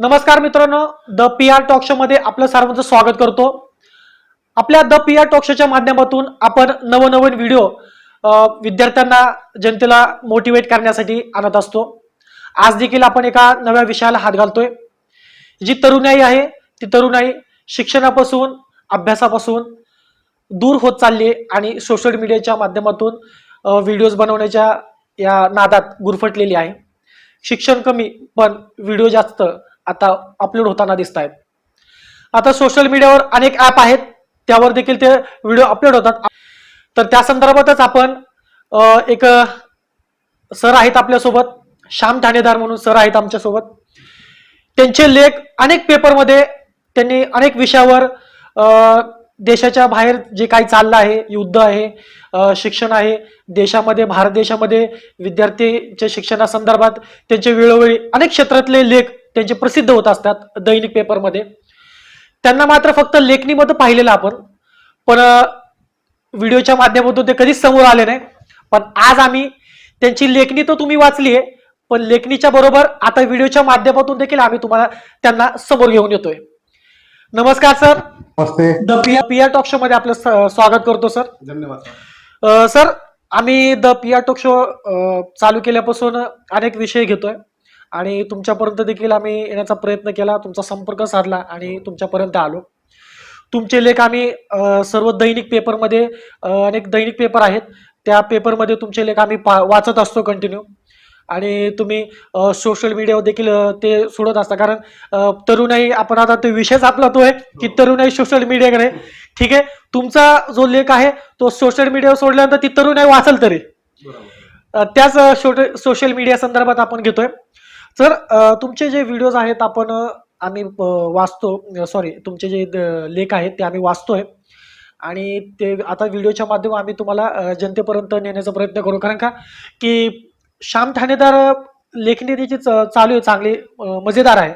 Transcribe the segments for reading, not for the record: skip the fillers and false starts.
नमस्कार मित्रांनो, the P R talk show मध्ये आपलं सर्वांचं स्वागत करतो. आपल्या द पी आर टॉक शोच्या माध्यमातून आपण नवनवीन व्हिडिओ विद्यार्थ्यांना जनतेला मोटिवेट करण्यासाठी आणत असतो. आज देखील आपण एका नव्या विषयाला हात घालतोय. जी तरुणाई आहे ती तरुणाई शिक्षणापासून अभ्यासापासून दूर होत चालली आणि सोशल मीडियाच्या माध्यमातून व्हिडिओज बनवण्याच्या या नादात गुरफटलेली आहे. शिक्षण कमी पण व्हिडिओ जास्त आता अपलोड होताना दिसत आहेत. आता सोशल मीडियावर अनेक ॲप आहेत, त्यावर देखील ते व्हिडिओ अपलोड होतात. तर त्या संदर्भातच आपण एक सर आहेत आपल्यासोबत, श्याम ठाणेदार म्हणून सर आहेत आमच्यासोबत. त्यांचे लेख अनेक पेपरमध्ये त्यांनी अनेक विषयावर देशाच्या बाहेर जे काही चाललं आहे, युद्ध आहे, शिक्षण आहे, देशामध्ये भारत देशामध्ये विद्यार्थीच्या शिक्षणासंदर्भात त्यांचे वेळोवेळी अनेक क्षेत्रातले लेख त्यांचे प्रसिद्ध होत असतात दैनिक पेपरमध्ये. त्यांना मात्र फक्त लेखणीमध्ये पाहिलेलं आपण, पण व्हिडिओच्या माध्यमातून ते कधीच समोर आले नाही. पण आज आम्ही त्यांची लेखणी तर तुम्ही वाचली आहे, पण लेखणीच्या बरोबर आता व्हिडिओच्या माध्यमातून देखील आम्ही तुम्हाला त्यांना समोर घेऊन येतोय. नमस्कार सर. नमस्ते. The P R talk show मध्ये आपलं स्वागत करतो सर. धन्यवाद. सर, आम्ही the P R talk show चालू केल्यापासून अनेक विषय घेतोय आणि तुमच्यापर्यंत देखील आम्ही येण्याचा प्रयत्न केला, तुमचा संपर्क साधला आणि तुमच्यापर्यंत आलो. तुमचे लेख आम्ही सर्व दैनिक पेपरमध्ये अनेक दैनिक पेपर आहेत, त्या पेपरमध्ये तुमचे लेख आम्ही वाचत असतो कंटिन्यू. आणि तुम्ही सोशल मीडियावर देखील ते सोडत असता, कारण तरुणाई, आपण आता तो विषयच आपला तो आहे की तरुणाई सोशल मीडियाकडे. ठीक आहे, तुमचा जो लेख आहे तो सोशल मीडियावर सोडल्यानंतर ती तरुणाई वाचल तरी. त्याच सोशल मीडिया संदर्भात आपण घेतोय. सर, तुमचे जे व्हिडिओज आहेत आपण आम्ही वाचतो, सॉरी, तुमचे जे लेख आहेत ते आम्ही वाचतोय आणि ते आता व्हिडिओच्या माध्यमातून आम्ही तुम्हाला जनतेपर्यंत नेण्याचा प्रयत्न करू. कारण का की श्याम ठाणेदार लेखणी त्याची चालू आहे, चांगली मजेदार आहे,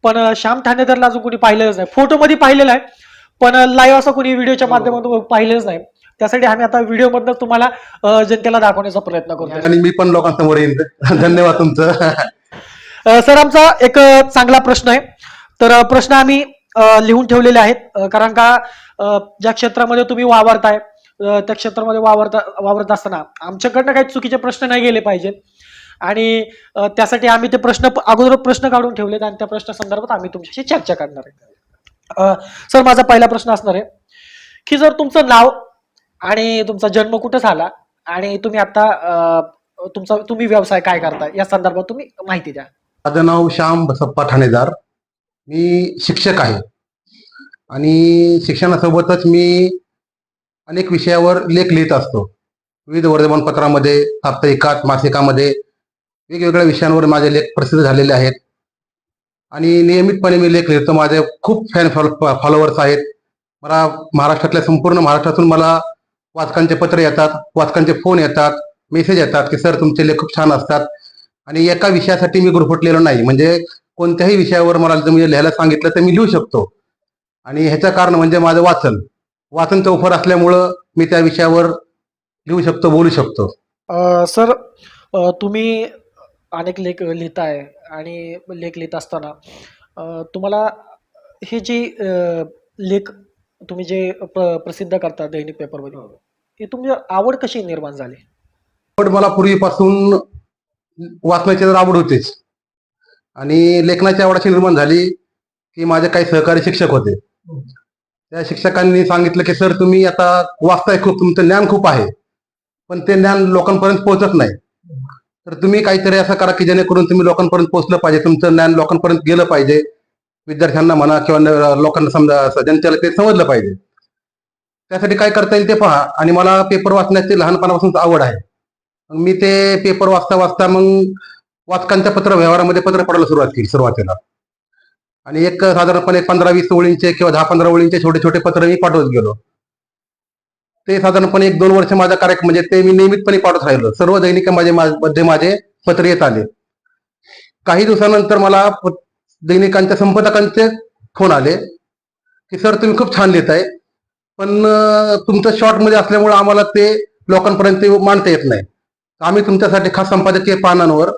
पण श्याम ठाणेदारला अजून कोणी पाहिलेलंच नाही. फोटोमध्ये पाहिलेलं आहे, पण लाईव्ह असं कोणी व्हिडिओच्या माध्यमातून पाहिलेलंच नाही. त्यासाठी आम्ही आता व्हिडिओ मधनं तुम्हाला जनतेला दाखवण्याचा प्रयत्न करतो आणि मी पण लोकांसमोर येईन. धन्यवाद तुमचं. सर, आमचा एक चांगला प्रश्न आहे. तर प्रश्न आम्ही लिहून ठेवलेले आहेत, कारण का ज्या क्षेत्रामध्ये तुम्ही वावरताय त्या क्षेत्रामध्ये वावरत असताना आमच्याकडनं काही चुकीचे प्रश्न नाही गेले पाहिजेत आणि त्यासाठी आम्ही ते अगोदर प्रश्न काढून ठेवलेत आणि त्या प्रश्न संदर्भात आम्ही तुमच्याशी चर्चा करणार आहे. सर, माझा पहिला प्रश्न असणार आहे की जर तुमचं नाव आणि तुमचा जन्म कुठं झाला आणि तुम्ही आता तुम्ही व्यवसाय काय करताय या संदर्भात तुम्ही माहिती द्या. माझं नाव श्याम बसप्पा ठाणेदार. मी शिक्षक आहे आणि शिक्षणासोबतच मी अनेक विषयावर लेख लिहित असतो. विविध वर्तमानपत्रामध्ये, साप्ताहिकात, मासिकामध्ये वेगवेगळ्या विषयांवर माझे लेख प्रसिद्ध झालेले आहेत आणि नियमितपणे मी लेख लिहितो. माझे खूप फॉलोअर्स आहेत. मला महाराष्ट्रातल्या, संपूर्ण महाराष्ट्रातून मला वाचकांचे पत्र येतात, वाचकांचे फोन येतात, मेसेज येतात की सर तुमचे लेख खूप छान असतात. आणि एका विषयासाठी मी गुरफटलेलो नाही, म्हणजे कोणत्याही विषयावर मला जर मी लिहायला सांगितलं तर मी लिहू शकतो. आणि ह्याचं कारण म्हणजे माझं वाचन चौफर असल्यामुळं मी त्या विषयावर लिहू शकतो, बोलू शकतो. सर, तुम्ही अनेक लेख लिहिताय आणि लेख लिहित असताना तुम्हाला हे जे लेख तुम्ही जे प्रसिद्ध करता दैनिक पेपरमध्ये, हे तुमची आवड कशी निर्माण झाली? पण मला पूर्वीपासून वाचण्याची तर आवड होतीच आणि लेखनाची आवड अशी निर्माण झाली की माझे काही सहकारी शिक्षक होते. त्या शिक्षकांनी सांगितलं की सर तुम्ही आता वाचताय खूप, तुमचं ज्ञान खूप आहे, पण ते ज्ञान लोकांपर्यंत पोहोचत नाही, तर तुम्ही काहीतरी असं करा की जेणेकरून तुम्ही लोकांपर्यंत पोहोचलं पाहिजे, तुमचं ज्ञान लोकांपर्यंत गेलं पाहिजे, विद्यार्थ्यांना म्हणा किंवा लोकांना समजा जनतेला ते समजलं पाहिजे. त्यासाठी काय करता येईल ते पहा. आणि मला पेपर वाचण्याची लहानपणापासून आवड आहे. मी ते पेपर वाचता वाचता मग वाचकांच्या पत्र व्यवहारामध्ये पत्र पडायला सुरुवात केली सुरुवातीला. आणि एक साधारणपणे 15-20 ओळींचे किंवा 10-15 ओळींचे छोटे छोटे पत्र मी पाठवत गेलो. ते साधारणपणे 1-2 वर्ष माझा कार्यक्रम, म्हणजे ते मी नियमितपणे पाठवत राहिलो. सर्व दैनिकांमध्ये माझे पत्र येत आले. काही दिवसानंतर मला दैनिकांच्या संपादकांचे फोन आले की सर तुम्ही खूप छान लिहिताय, पण तुमचं शॉर्टमध्ये असल्यामुळे आम्हाला ते लोकांपर्यंत मांडता येत नाही. आम्ही तुमच्यासाठी खास संपादकीय पानांवर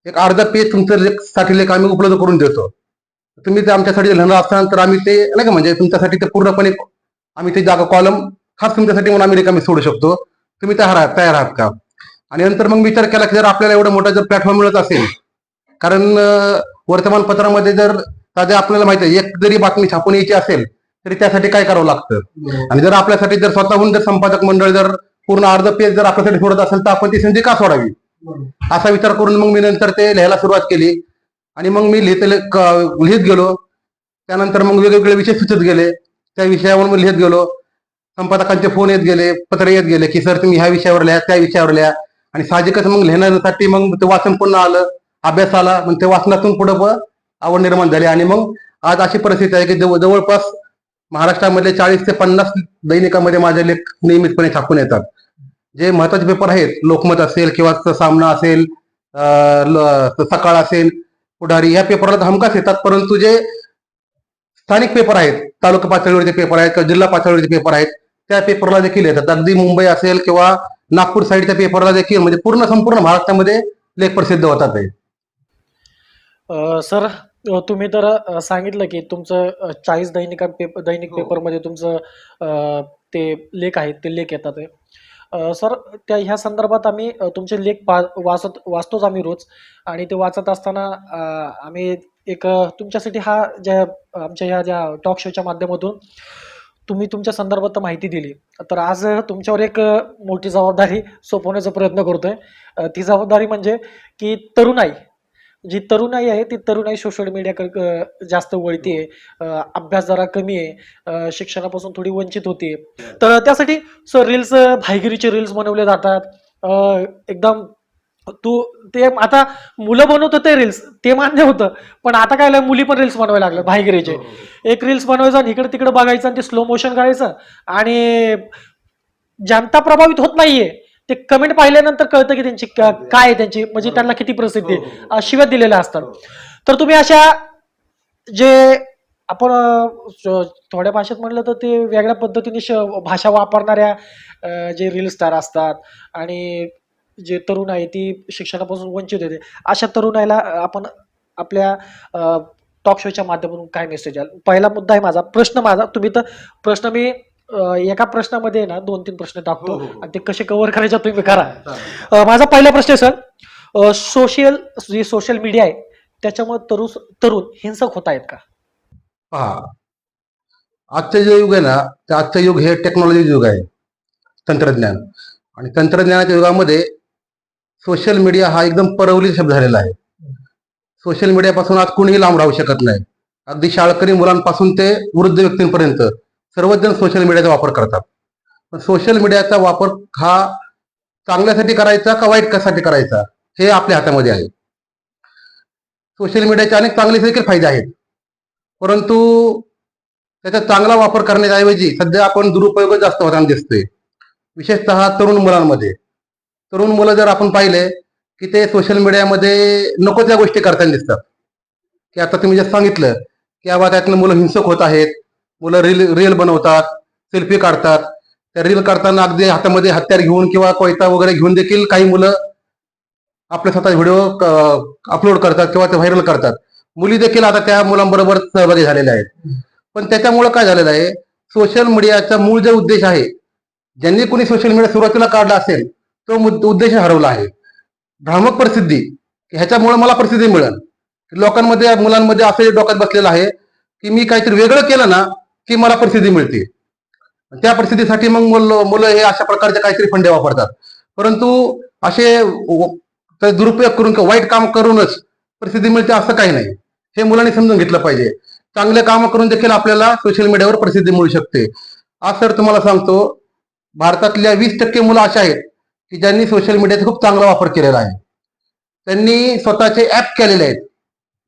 एक अर्धा पेज तुमचं साठी लेख आम्ही उपलब्ध करून देतो. तुम्ही ते आमच्यासाठी लिहिणार असाल तर आम्ही ते नाही का म्हणजे तुमच्यासाठी ते पूर्णपणे आम्ही ते जागा कॉलम खास तुमच्यासाठी म्हणून आम्ही रिकामी सोडू शकतो. तुम्ही तयार आहात का? आणि नंतर मग विचार केला की जर आपल्याला एवढं मोठा जर प्लॅटफॉर्म मिळत असेल, कारण वर्तमानपत्रामध्ये जर साध्या आपल्याला माहिती आहे एक जरी बातमी छापून यायची असेल तरी त्यासाठी काय करावं लागतं. आणि जर आपल्यासाठी जर स्वतःहून जर संपादक मंडळ जर पूर्ण अर्ध पेज जर आपल्यासाठी सोडत असेल तर आपण ती संधी का सोडावी, असा विचार करून मग मी नंतर ते लिहायला सुरुवात केली. आणि मग मी लिहित गेलो. त्यानंतर मग वेगवेगळे विषय सुचत गेले. त्या विषयावर मी लिहित गेलो. संपादकांचे फोन येत गेले, पत्र येत गेले की सर तुम्ही ह्या विषयावर लिहा, त्या विषयावर लिहा. आणि साहजिकच मग लिहिण्यासाठी मग ते वाचन पुन्हा आलं, अभ्यास आला. मग ते वाचनातून पुढे आवड निर्माण झाली. आणि मग आज अशी परिस्थिती आहे की जवळपास महाराष्ट्रामध्ये 40 ते 50 दैनिकामध्ये माझे लेख नियमितपणे छापून येतात. जे महत्वाचे पेपर आहेत, लोकमत असेल किंवा सामना असेल, सकाळ असेल, पुढारी, या पेपरला हमखास येतात. परंतु जे स्थानिक पेपर आहेत, तालुका पातळीवरचे पेपर आहेत किंवा जिल्हा पातळीवरचे पेपर आहेत, त्या पेपरला देखील येतात. अगदी मुंबई असेल किंवा नागपूर साईडच्या पेपरला देखील म्हणजे संपूर्ण महाराष्ट्रामध्ये लेख प्रसिद्ध होतात. सर, तुम्ही तर सांगितलं की तुमचं 40 दैनिक पेपरमध्ये तुमचं ते लेख आहेत, ते लेख येतात आहे. सर, ह्या संदर्भात आम्ही तुमचे लेख वाचतोच आम्ही रोज. आणि ते वाचत असताना आम्ही एक तुमच्यासाठी आमच्या ह्या ज्या टॉक शोच्या माध्यमातून तुम्ही तुमच्या संदर्भात माहिती दिली, तर आज तुमच्यावर एक मोठी जबाबदारी सोपवण्याचा प्रयत्न करतोय. ती जबाबदारी म्हणजे की जी तरुणाई आहे ती तरुणाई सोशल मीडियाकडे जास्त वळतीये. अभ्यास जरा कमी आहे, शिक्षणापासून थोडी वंचित होतीये. तर त्यासाठी सर भाईगिरीचे रील्स बनवले जातात. एकदम ते आता मुलं बनवत होते रील्स, ते मान्य होतं. पण आता काय मुली पण रील्स बनवायला लागल्या भाईगिरीचे. एक रील्स बनवायचं आणि इकडे तिकडे बघायचं आणि ते स्लो मोशन करायचं. आणि जनता प्रभावित होत नाहीये. ते कमेंट पाहिल्यानंतर कळतं की त्यांची काय आहे, त्यांची म्हणजे त्यांना किती प्रसिद्धी शिव्या दिलेल्या असतात. तर तुम्ही अशा जे आपण थोड्या भाषेत म्हणलं तर ते वेगळ्या पद्धतीने भाषा वापरणाऱ्या जे रील स्टार असतात आणि जे तरुण आहे ती शिक्षणापासून वंचित होते, अशा तरुणाईला आपण आपल्या टॉक शोच्या माध्यमातून काय मेसेज द्याल? पहिला मुद्दा आहे माझा. तुम्ही तर प्रश्न मी एका प्रश्नामध्ये ना 2-3 प्रश्न टाकतो आणि ते कसे कव्हर करायचे तुम्ही करा. माझा पहिला प्रश्न आहे सर, सोशल मीडिया आहे त्याच्यामुळे तरुण हिंसक होत आहेत का? पहा, आजचं जे युग आहे ना, ते आजचं युग हे टेक्नॉलॉजी युग आहे, तंत्रज्ञान. आणि तंत्रज्ञानाच्या युगामध्ये सोशल मीडिया हा एकदम परवलीचा शब्द झालेला आहे. सोशल मीडियापासून आज कुणीही लांब राहू शकत नाही. अगदी शाळकरी मुलांपासून ते वृद्ध व्यक्तींपर्यंत सर्वच जण सोशल मीडियाचा वापर करतात. पण सोशल मीडियाचा वापर हा चांगल्यासाठी करायचा का वाईटसाठी करायचा हे आपल्या हातामध्ये आहे. सोशल मीडियाचे अनेक चांगले देखील फायदे आहेत, परंतु त्याचा चांगला वापर करण्याऐवजी सध्या आपण दुरुपयोग जास्त होताना दिसतोय, विशेषतः तरुण मुलांमध्ये. तरुण मुलं जर आपण पाहिले की ते सोशल मीडियामध्ये नको त्या गोष्टी करताना दिसतात. की आता तुम्ही जे सांगितलं की बाबा त्यातनं मुलं हिंसक होत आहेत, मुलं रील बनवतात, सेल्फी काढतात. त्या रील काढताना अगदी हातामध्ये हत्यार घेऊन किंवा कोयता वगैरे घेऊन देखील काही मुलं आपले स्वतः व्हिडिओ अपलोड करतात किंवा ते व्हायरल करतात. मुली देखील आता त्या मुलांबरोबर सहभागी झालेल्या आहेत. पण त्याच्यामुळे काय झालेलं आहे, सोशल मीडियाचा मूळ जो उद्देश आहे, ज्यांनी कोणी सोशल मीडिया सुरुवातीला काढला असेल तो उद्देश हरवला आहे. भ्रामक प्रसिद्धी, ह्याच्यामुळे मला प्रसिद्धी मिळेल. लोकांमध्ये मुलांमध्ये असं डोक्यात बसलेलं आहे की मी काहीतरी वेगळं केलं ना की मला प्रसिद्धी मिळते. त्या प्रसिद्धीसाठी मग मुलं हे अशा प्रकारचे काहीतरी फंडे वापरतात. परंतु असे दुरुपयोग करून किंवा वाईट काम करूनच प्रसिद्धी मिळते असं काही नाही, हे मुलांनी समजून घेतलं पाहिजे. चांगले काम करून देखील आपल्याला सोशल मीडियावर प्रसिद्धी मिळू शकते. आज सर तुम्हाला सांगतो, भारतातल्या 20% मुलं अशा आहेत की ज्यांनी सोशल मीडियाचा खूप चांगला वापर केलेला आहे. त्यांनी स्वतःचे ऍप केलेले आहेत,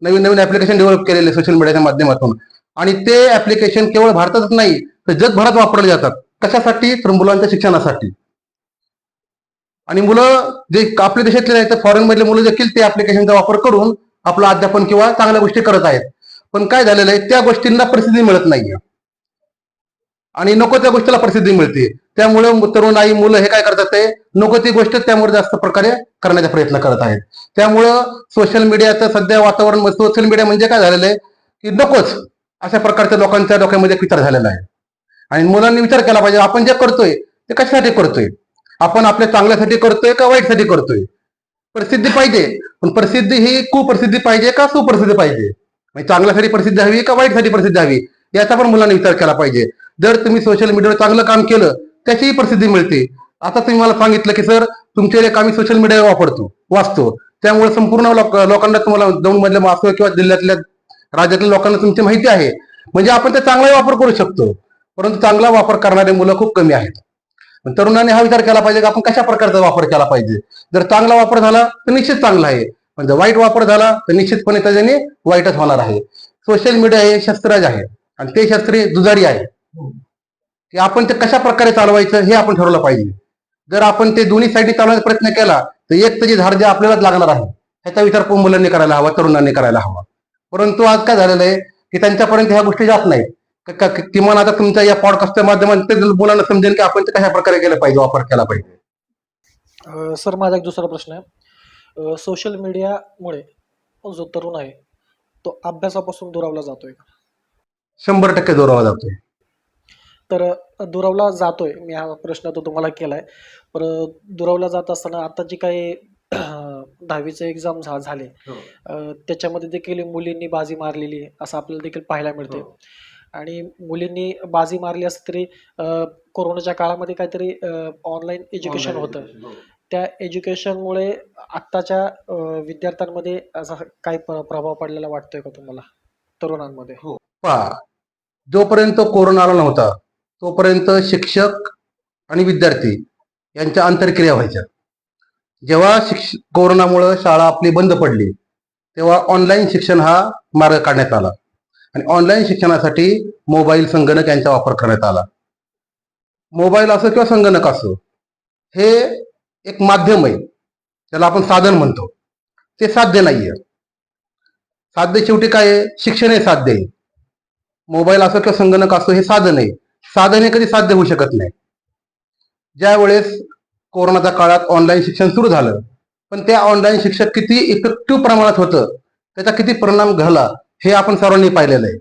नवीन नवीन ऍप्लिकेशन डेव्हलप केलेले सोशल मीडियाच्या माध्यमातून. आणि ते ऍप्लिकेशन केवळ भारतातच नाही तर जगभरात वापरले जातात. कशासाठी? तर मुलांच्या शिक्षणासाठी. आणि मुलं जे आपल्या देशातले आहेत, फॉरेन मधले मुलं देखील ते ऍप्लिकेशनचा वापर करून आपलं अध्यापन किंवा चांगल्या गोष्टी करत आहेत. पण काय झालेलं आहे, त्या गोष्टींना प्रसिद्धी मिळत नाहीये आणि नको त्या गोष्टीला प्रसिद्धी मिळते. त्यामुळे तरुणाई मुलं हे काय करतात, ते नको ती गोष्ट त्यामुळे जास्त प्रकारे करण्याचा प्रयत्न करत आहेत. त्यामुळं सोशल मीडियाचं सध्या वातावरण, सोशल मीडिया म्हणजे काय झालेलं आहे की नकोच, अशा प्रकारच्या लोकांच्या डोक्यामध्ये एक विचार झालेला आहे. आणि मुलांनी विचार केला पाहिजे, आपण जे करतोय ते कशासाठी करतोय, आपण आपल्या चांगल्यासाठी करतोय का वाईटसाठी करतोय. प्रसिद्धी पाहिजे, पण प्रसिद्धी ही कुप्रसिद्धी पाहिजे का सुप्रसिद्धी पाहिजे, म्हणजे चांगल्यासाठी प्रसिद्धी हवी का वाईटसाठी प्रसिद्धी हवी, याचा पण मुलांनी विचार केला पाहिजे. जर तुम्ही सोशल मीडियावर चांगलं काम केलं त्याचीही प्रसिद्धी मिळते. आता तुम्ही मला सांगितलं की सर तुमचे लेख आम्ही सोशल मीडिया वापरतो, वाचतो, त्यामुळे संपूर्ण लोकांना, तुम्हाला दौंड मधल्या असो किंवा जिल्ह्यातल्या राज्यातल्या लोकांना तुमची माहिती आहे, म्हणजे आपण ते चांगला वापर करू शकतो. परंतु चांगला वापर करणारे मुलं खूप कमी आहेत. पण तरुणांनी हा विचार केला पाहिजे की आपण कशा प्रकारचा वापर केला पाहिजे. जर चांगला वापर झाला तर निश्चित चांगला आहे, पण जर वाईट वापर झाला तर निश्चितपणे त्याच्याने वाईटच होणार आहे. सोशल मीडिया हे शस्त्रज आहे आणि ते शस्त्र दुजारी आहे, की आपण ते कशा प्रकारे चालवायचं हे आपण ठरवलं पाहिजे. जर आपण ते दोन्ही साईडने चालवण्याचा प्रयत्न केला तर एक तर जे झाड जे आपल्यालाच लागणार आहे ह्याचा विचार मुलांनी करायला हवा, तरुणांनी करायला हवा. परंतु आज काय झालेलं आहे की त्यांच्यापर्यंत ह्या गोष्टी जात नाहीत. किमान आता तुमच्या या पॉडकास्टच्या माध्यमातून मुलांना समजेल की आपण ते कशा प्रकारे केलं पाहिजे, वापर केला पाहिजे. सर माझा एक दुसरा प्रश्न आहे, सोशल मीडियामुळे जो तरुण आहे तो अभ्यासापासून दुरावला जातोय का? 100% दुरावा जातोय. तर दुरावला जातोय, मी हा प्रश्न तो तुम्हाला केलाय. पर दुरावला जात असताना आता जी काही 10वीचे एक्झाम झाले, त्याच्यामध्ये देखील मुलींनी बाजी मारलेली आहे असं आपल्याला देखील पाहायला मिळते. आणि मुलींनी बाजी मारली असली तरी कोरोनाच्या काळामध्ये काहीतरी ऑनलाईन एज्युकेशन होतं, त्या एज्युकेशनमुळे आत्ताच्या विद्यार्थ्यांमध्ये असा काही प्रभाव पडलेला वाटतोय का तुम्हाला, तरुणांमध्ये? पहा, जोपर्यंत कोरोना आला नव्हता तोपर्यंत शिक्षक आणि विद्यार्थी यांच्या आंतरक्रिया व्हायच्या. जेव्हा कोरोनामुळे शाळा आपली बंद पडली तेव्हा ऑनलाईन शिक्षण हा मार्ग काढण्यात आला आणि ऑनलाईन शिक्षणासाठी मोबाईल, संगणक यांचा वापर करण्यात आला. मोबाईल असो किंवा संगणक असो, हे एक माध्यम आहे, त्याला आपण साधन म्हणतो, ते साध्य नाहीये. साध्य शेवटी काय आहे, शिक्षण हे साध्य आहे. मोबाईल असो किंवा संगणक असो हे साधन आहे, साधन हे कधी साध्य होऊ शकत नाही. ज्या वेळेस कोरोनाच्या काळात ऑनलाईन शिक्षण सुरू झालं, पण त्या ऑनलाईन शिक्षण किती इफेक्टिव्ह प्रमाणात होतं, त्याचा किती परिणाम झाला हे आपण सर्वांनी पाहिलेलं आहे.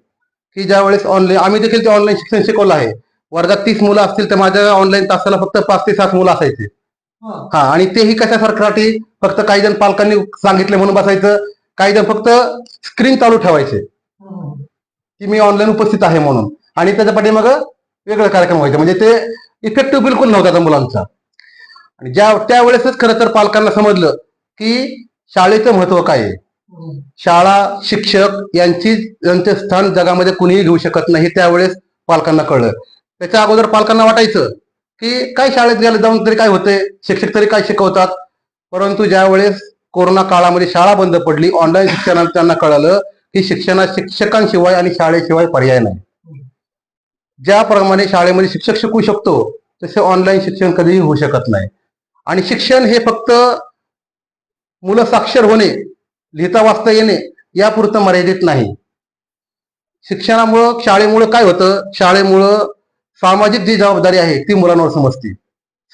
की ज्या वेळेस ऑनलाईन, आम्ही देखील ते ऑनलाईन शिक्षण शिकवलं आहे. वर्गात 30 मुलं असतील तर माझ्या ऑनलाईन तासाला फक्त 5 ते 7 मुलं असायचे. हा, आणि तेही कशासाठी, फक्त काही जण पालकांनी सांगितले म्हणून बसायचं, काही जण फक्त स्क्रीन चालू ठेवायचे की मी ऑनलाईन उपस्थित आहे म्हणून, आणि त्याच्या पाठीमाग वेगळे कार्यक्रम व्हायचे, म्हणजे ते इफेक्टिव्ह बिलकुल नव्हता त्या मुलांचा. आणि त्यावेळेसच खरं तर पालकांना समजलं की शाळेचं महत्व काय आहे. शाळा, शिक्षक यांचे स्थान जगामध्ये कुणीही घेऊ शकत नाही, त्यावेळेस पालकांना कळलं. त्याच्या अगोदर पालकांना वाटायचं की काय शाळेत गेलं जाऊन तरी काय होते, शिक्षक तरी काय शिकवतात. परंतु ज्या वेळेस कोरोना काळामध्ये शाळा बंद पडली, ऑनलाईन शिक्षणात त्यांना कळालं की शिक्षकांशिवाय आणि शाळेशिवाय पर्याय नाही. ज्याप्रमाणे शाळेमध्ये शिक्षक शिकवू शकतो तसे ऑनलाईन शिक्षण कधीही होऊ शकत नाही. आणि शिक्षण हे फक्त मुलं साक्षर होणे, लिहिता वाचता येणे यापुरतं मर्यादित नाही. शिक्षणामुळं, शाळेमुळं काय होतं, शाळेमुळं सामाजिक जी जबाबदारी आहे ती मुलांवर समजते.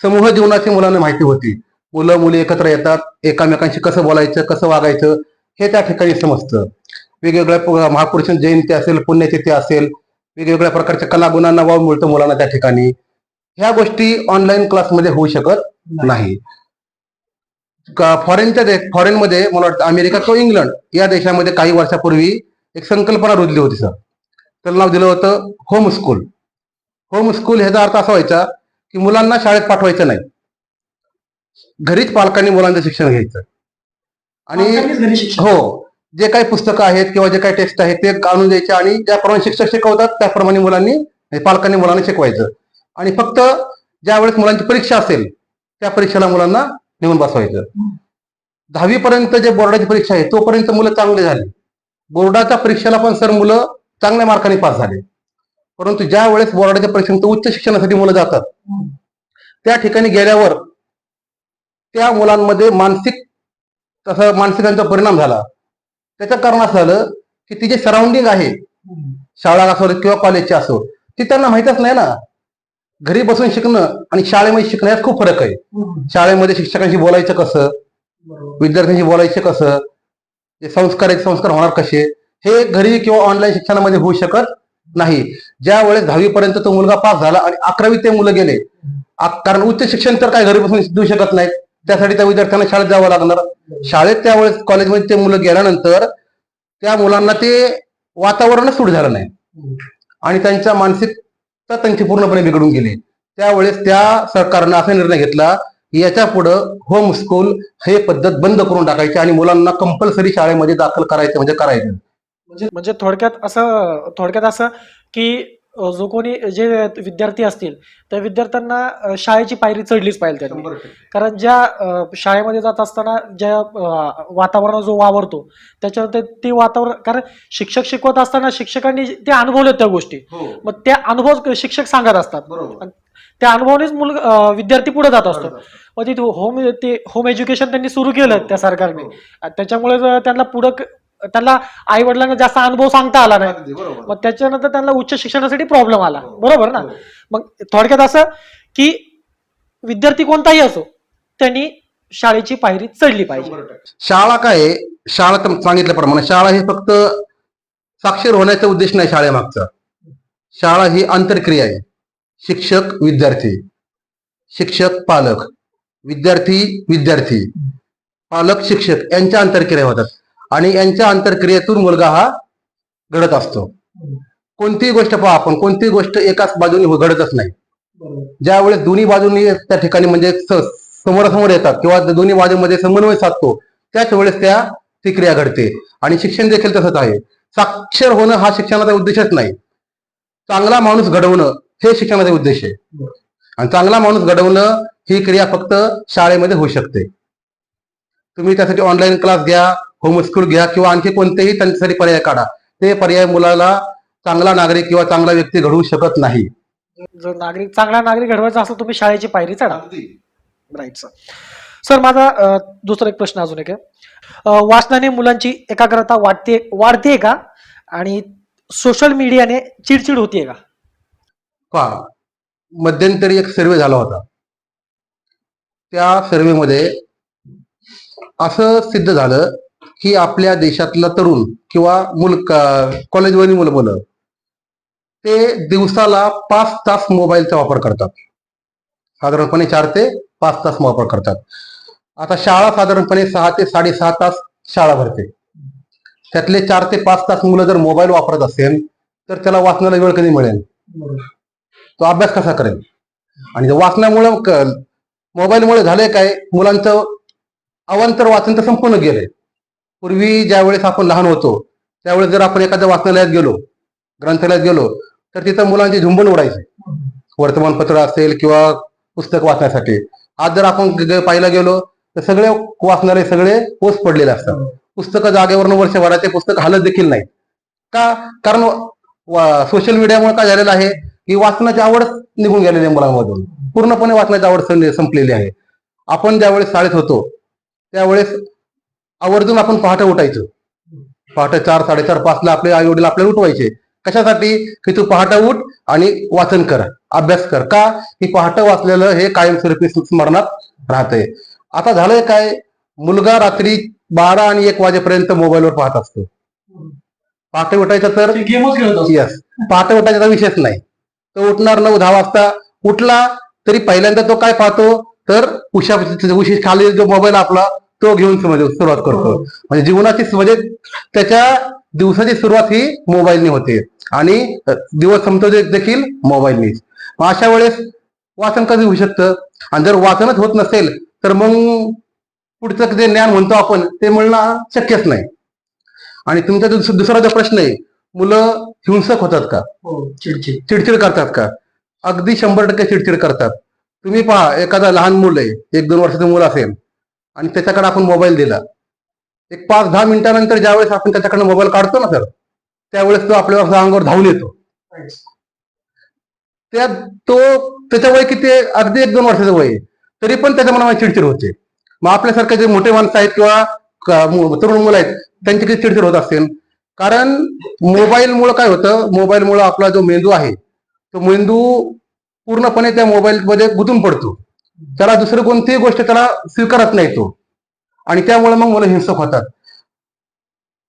समूह जीवनाची मुलांना माहिती होती. मुलं मुली एकत्र येतात, एकामेकांशी कसं बोलायचं, कसं वागायचं हे त्या ठिकाणी समजतं. वेगवेगळ्या महापुरुषांची जयंती असेल, पुण्यतिथी असेल, वेगवेगळ्या प्रकारच्या कलागुणांना वाव मिळतं मुलांना त्या ठिकाणी. ह्या गोष्टी ऑनलाईन क्लासमध्ये होऊ शकत नाही. फॉरेनमध्ये मला वाटतं अमेरिका किंवा इंग्लंड या देशामध्ये काही वर्षापूर्वी एक संकल्पना रुजली होती सर. त्याला नाव दिलं होतं होम स्कूल. होम स्कूल ह्याचा अर्थ असा व्हायचा की मुलांना शाळेत पाठवायचं नाही, घरीच पालकांनी मुलांचं शिक्षण घ्यायचं. आणि हो, जे काही पुस्तकं आहेत किंवा जे काही टेक्स्ट आहेत ते आणून द्यायचे आणि ज्याप्रमाणे शिक्षक शिकवतात त्याप्रमाणे पालकांनी मुलांना शिकवायचं. आणि फक्त ज्या वेळेस मुलांची परीक्षा असेल त्या परीक्षेला मुलांना नेऊन बसवायचं. 10वी पर्यंत जे बोर्डाची परीक्षा आहे तोपर्यंत मुलं चांगले झाले. बोर्डाच्या परीक्षेला पण सर मुलं चांगल्या मार्काने पास झाले. परंतु ज्या वेळेस बोर्डाच्या परीक्षेनंतर उच्च शिक्षणासाठी मुलं जातात, त्या ठिकाणी गेल्यावर त्या मुलांमध्ये मानसिकांचा परिणाम झाला. त्याचं कारण असं झालं की ती जे सराउंडिंग आहे, शाळा असो किंवा कॉलेजची असो, ती त्यांना माहितच नाही ना. घरी बसून शिकणं आणि शाळेमध्ये शिकण्यात खूप फरक आहे. शाळेमध्ये शिक्षकांशी बोलायचं कसं, विद्यार्थ्यांशी बोलायचं कसं, संस्कार होणार कसे, हे घरी किंवा ऑनलाईन शिक्षणामध्ये होऊ शकत नाही. ज्या वेळेस 10वी पर्यंत तो मुलगा पास झाला आणि 11वी ते मुलं गेले, कारण उच्च शिक्षण तर काय घरी बसून देऊ शकत नाहीत, त्यासाठी त्या विद्यार्थ्यांना शाळेत जावं लागणार. शाळेत त्यावेळेस कॉलेजमध्ये ते मुलं गेल्यानंतर त्या मुलांना ते वातावरणच सूट झालं नाही आणि त्यांच्या मानसिकता त्यांची पूर्णपणे बिघडून गेली. त्यावेळेस त्या सरकारनं असा निर्णय घेतला की याच्या पुढं होम स्कूल हे पद्धत बंद करून टाकायची आणि मुलांना कंपल्सरी शाळेमध्ये दाखल करायचं म्हणजे करायचं. म्हणजे थोडक्यात असं की जो कोणी जे विद्यार्थी असतील त्या विद्यार्थ्यांना शाळेची पायरी चढलीच पाहिजे त्यांनी. कारण ज्या शाळेमध्ये जात असताना ज्या वातावरणात जो वावरतो त्याच्यावर ते वातावरण, कारण शिक्षक शिकवत असताना शिक्षकांनी ते अनुभवले त्या गोष्टी, मग त्या अनुभव शिक्षक सांगत असतात आणि त्या अनुभवानेच विद्यार्थी पुढे जात असतो. मग ते होम एज्युकेशन त्यांनी सुरू केलं त्या सरकारने, त्याच्यामुळे त्यांना आई वडिलांना जास्त अनुभव सांगता आला नाही, मग त्याच्यानंतर त्यांना उच्च शिक्षणासाठी प्रॉब्लेम आला. बरोबर ना? मग थोडक्यात असं की विद्यार्थी कोणताही असो त्यांनी शाळेची पायरी चढली पाहिजे. शाळा काय आहे? शाळा तर सांगितल्याप्रमाणे शाळा हे फक्त साक्षर होण्याचा उद्देश नाही शाळेमागचा. शाळा ही आंतरक्रिया आहे. शिक्षक विद्यार्थी, शिक्षक पालक, विद्यार्थी विद्यार्थी, पालक शिक्षक यांच्या आंतरक्रिया होतात आणि यांच्या आंतरक्रियेतून मुलगा हा घडत असतो. कोणतीही गोष्ट पहा, आपण कोणतीही गोष्ट एकाच बाजूने घडतच नाही. ज्यावेळेस दोन्ही बाजूंनी त्या ठिकाणी म्हणजे समोरासमोर येतात किंवा दोन्ही बाजूंमध्ये समन्वय साधतो त्याच वेळेस ती क्रिया घडते. आणि शिक्षण देखील तसंच आहे. साक्षर होणं हा शिक्षणाचा उद्देशच नाही, चांगला माणूस घडवणं हे शिक्षणाचा उद्देश आहे. आणि चांगला माणूस घडवणं ही क्रिया फक्त शाळेमध्ये होऊ शकते. तुम्ही त्यासाठी ऑनलाईन क्लास घ्या, होमस्कूल घ्या किंवा आणखी कोणतेही त्यांच्यासाठी पर्याय काढा, ते पर्याय मुलाला चांगला नागरिक किंवा चांगला व्यक्ती घडवू शकत नाही. जर चांगला नागरिक घडवायचा असेल तुम्ही शाळेची पायरी चढा. Right sir. सर माझा दुसरा एक प्रश्न अजून एक आहे. वाचनाने मुलांची एकाग्रता वाढते का आणि सोशल मीडियाने चिडचिड होतीये का? पहा, मध्यंतरी एक सर्वे झाला होता. त्या सर्वेमध्ये असं सिद्ध झालं की आपल्या देशातला तरुण किंवा कॉलेजवरील मुलं ते दिवसाला 5 तास मोबाईलचा वापर करतात. साधारणपणे 4 ते 5 तास वापर करतात. आता शाळा साधारणपणे 6 ते 6.5 तास शाळा भरते. त्यातले 4 ते 5 तास मुलं जर मोबाईल वापरत असेल तर त्याला वाचनाला वेळ कधी मिळेल? तो अभ्यास कसा करेल? आणि वाचनामुळं मोबाईलमुळे झालंय काय, मुलांचं अवांतर वाचन तर संपूर्ण गेलंय. पूर्वी ज्या वेळेस आपण लहान होतो त्यावेळेस जर आपण एखाद्या वाचनालयात गेलो, ग्रंथालयात गेलो तर तिथं मुलांची झुंबड उडायची वर्तमानपत्र असेल किंवा पुस्तक वाचण्यासाठी. आज जर आपण पाहायला गेलो तर सगळे वाचणारे सगळे ओस पडलेले असतात. पुस्तकं जागेवरनं वर्षभराचे पुस्तक हालत देखील नाही का? कारण सोशल मीडियामुळे काय झालेलं आहे की वाचनाची आवड निघून गेलेली आहे मुलांमधून. पूर्णपणे वाचण्याची आवड संपलेली आहे. आपण ज्यावेळेस शाळेत होतो त्यावेळेस आवर्जून आपण पहाटे उठायचो. पहाटे 4, 4:30, 5ला आपले आई वडील आपल्याला उठवायचे. कशासाठी? की तू पहाटे उठ आणि वाचन कर, अभ्यास कर. का? की पहाटे वाचलेलं हे कायमस्वरूपी स्मरणात राहतंय. आता झालंय काय, मुलगा रात्री 12 आणि 1 वाजेपर्यंत मोबाईलवर पाहत असतो. पहाटे उठायचं तर गेमच खेळत. यस, पहाटे उठायचा विषयच नाही. तो उठणार 9-10 वाजता. उठला तरी पहिल्यांदा तो काय पाहतो तर उशी खाली जो मोबाईल आपला तो घेऊन सुरुवात करतो. म्हणजे जीवनाची म्हणजे त्याच्या दिवसाची सुरुवात ही मोबाईलने होते आणि दिवस संपतो देखील मोबाईलने. मग अशा वेळेस वाचन कधी होऊ शकतं? आणि जर वाचनच होत नसेल तर मग पुढचं जे ज्ञान म्हणतो आपण ते मिळणं शक्यच नाही. आणि तुमचा दुसरा जो प्रश्न आहे, मुलं हिंसक होतात का? चिडचिड करतात का? अगदी 100% चिडचिड करतात. तुम्ही पहा, एखादा लहान मुलं आहे, 1-2 वर्षाचं मुलं असेल आणि त्याच्याकडे आपण मोबाईल दिला, एक 5-10 मिनिटानंतर ज्यावेळेस आपण त्याच्याकडे मोबाईल काढतो ना सर, त्यावेळेस तो आपल्या अंगावर धावून येतो. त्याच्या वय किती? अगदी 1-2 वर्षाचं वय, तरी पण त्याच्या मनामध्ये चिडचिड होते. मग आपल्यासारखे जे मोठे माणसं आहेत किंवा तरुण मुलं आहेत त्यांची किती चिडचिड होत असेल? कारण मोबाईलमुळे काय होतं, मोबाईलमुळे आपला जो मेंदू आहे तो मेंदू पूर्णपणे त्या मोबाईलमध्ये गुंतून पडतो. त्याला दुसरी कोणतीही गोष्ट त्याला स्वीकारत नाही तो, आणि त्यामुळे मग मुलं हिंसक होतात.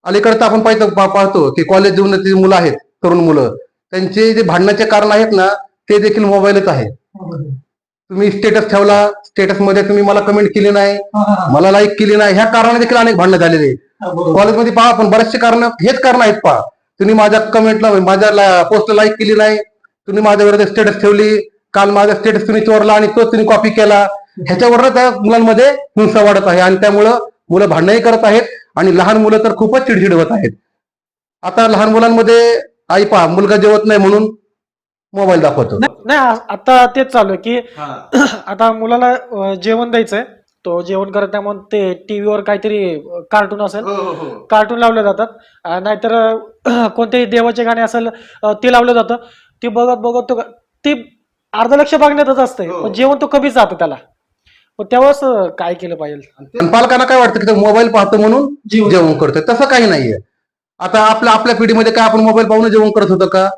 अलीकडचं आपण पाहतो की कॉलेज जीवनातील मुलं आहेत, तरुण मुलं, त्यांचे जे भांडणाचे कारण आहेत ना, ते देखील मोबाईलच आहे. तुम्ही स्टेटस ठेवला, स्टेटस मध्ये तुम्ही मला कमेंट केली नाही, मला लाईक केली नाही, ह्या कारणाने देखील अनेक भांडणं झालेले. कॉलेजमध्ये पहा, पण बरेचसे कारण हेच कारण आहेत. पहा, तुम्ही माझ्या कमेंटला, माझ्या पोस्टला लाईक केली नाही, तुम्ही माझ्या विरुद्ध स्टेटस ठेवली, काल माझा स्टेटस तुम्ही चोरला आणि तो तुम्ही कॉपी केला, ह्याच्यावरच त्या मुलांमध्ये हिंसा वाढत आहे आणि त्यामुळं मुलं भांडणही करत आहेत आणि लहान मुलं तर खूपच चिडचिड होत आहेत. आता लहान मुलांमध्ये आई पहा, मुलगा जेवत नाही म्हणून मोबाईल दाखवतो. नाही आता तेच चालू आहे की आता मुलाला जेवण द्यायचंय, तो जेवण करत नाही म्हणून ते टीव्हीवर काहीतरी कार्टून असेल, कार्टून लावले जातात, नाहीतर कोणतेही देवाचे गाणे असेल ते लावलं जातं. ते बघत बघत तो ते अर्ध लक्ष बघण्यातच असतंय, पण जेवण तो कमीच जातं त्याला. पण तेव्हाच काय केलं पाहिजे? पालकांना काय वाटतं की मोबाईल पाहतो म्हणून जेवण करतोय, तसं काही नाहीये. आता आपल्या पिढीमध्ये काय आपण मोबाईल पाहून जेवण करत होतो का?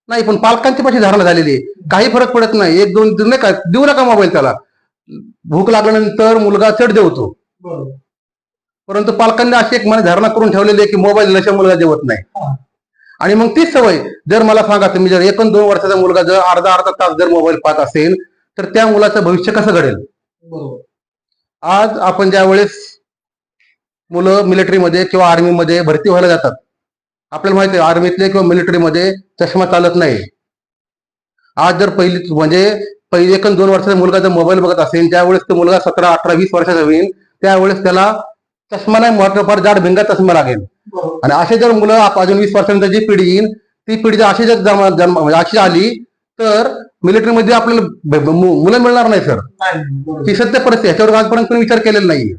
नाही. पण पालकांची पाशी धारणा झालेली आहे, काही फरक पडत नाही, एक दोन नाही का देऊ नका मोबाईल त्याला, भूक लागल्यानंतर मुलगा चढ जेवतो. परंतु पालकांनी अशी एक धारणा करून ठेवलेली आहे की मोबाईल दिल्याशिवाय मुलगा जेवत नाही. आणि मग तीच सवय, जर मला सांगा तुम्ही, जर 1-2 वर्षाचा मुलगा जर अर्धा तास जर मोबाईल पाहत असेल तर त्या मुलाचं भविष्य कसं घडेल? आज आपण ज्या वेळेस मुलं मिलिटरीमध्ये किंवा आर्मीमध्ये भरती व्हायला जातात, आपल्याला माहिती आहे आर्मीतले किंवा मिलिटरीमध्ये चष्मा चालत नाही. आज जर पहिली 1-2 वर्षाचा मुलगा जर मोबाईल बघत असेल, त्यावेळेस तो मुलगा 17, 18, 20 वर्षाचा होईल, त्यावेळेस त्याला चष्मा नाही, मोठा फार जाड भिंगा चष्मा लागेल. आणि असे जर मुलं अजून 20 वर्षांनंतर जी पिढी येईल, ती पिढी जर अशी जर अशी आली तर मिलिटरीमध्ये आपल्याला मुलं मिळणार नाही सर. ही सत्य परिस्थिती, ह्याच्यावर आजपर्यंत कोणी विचार केलेला नाही.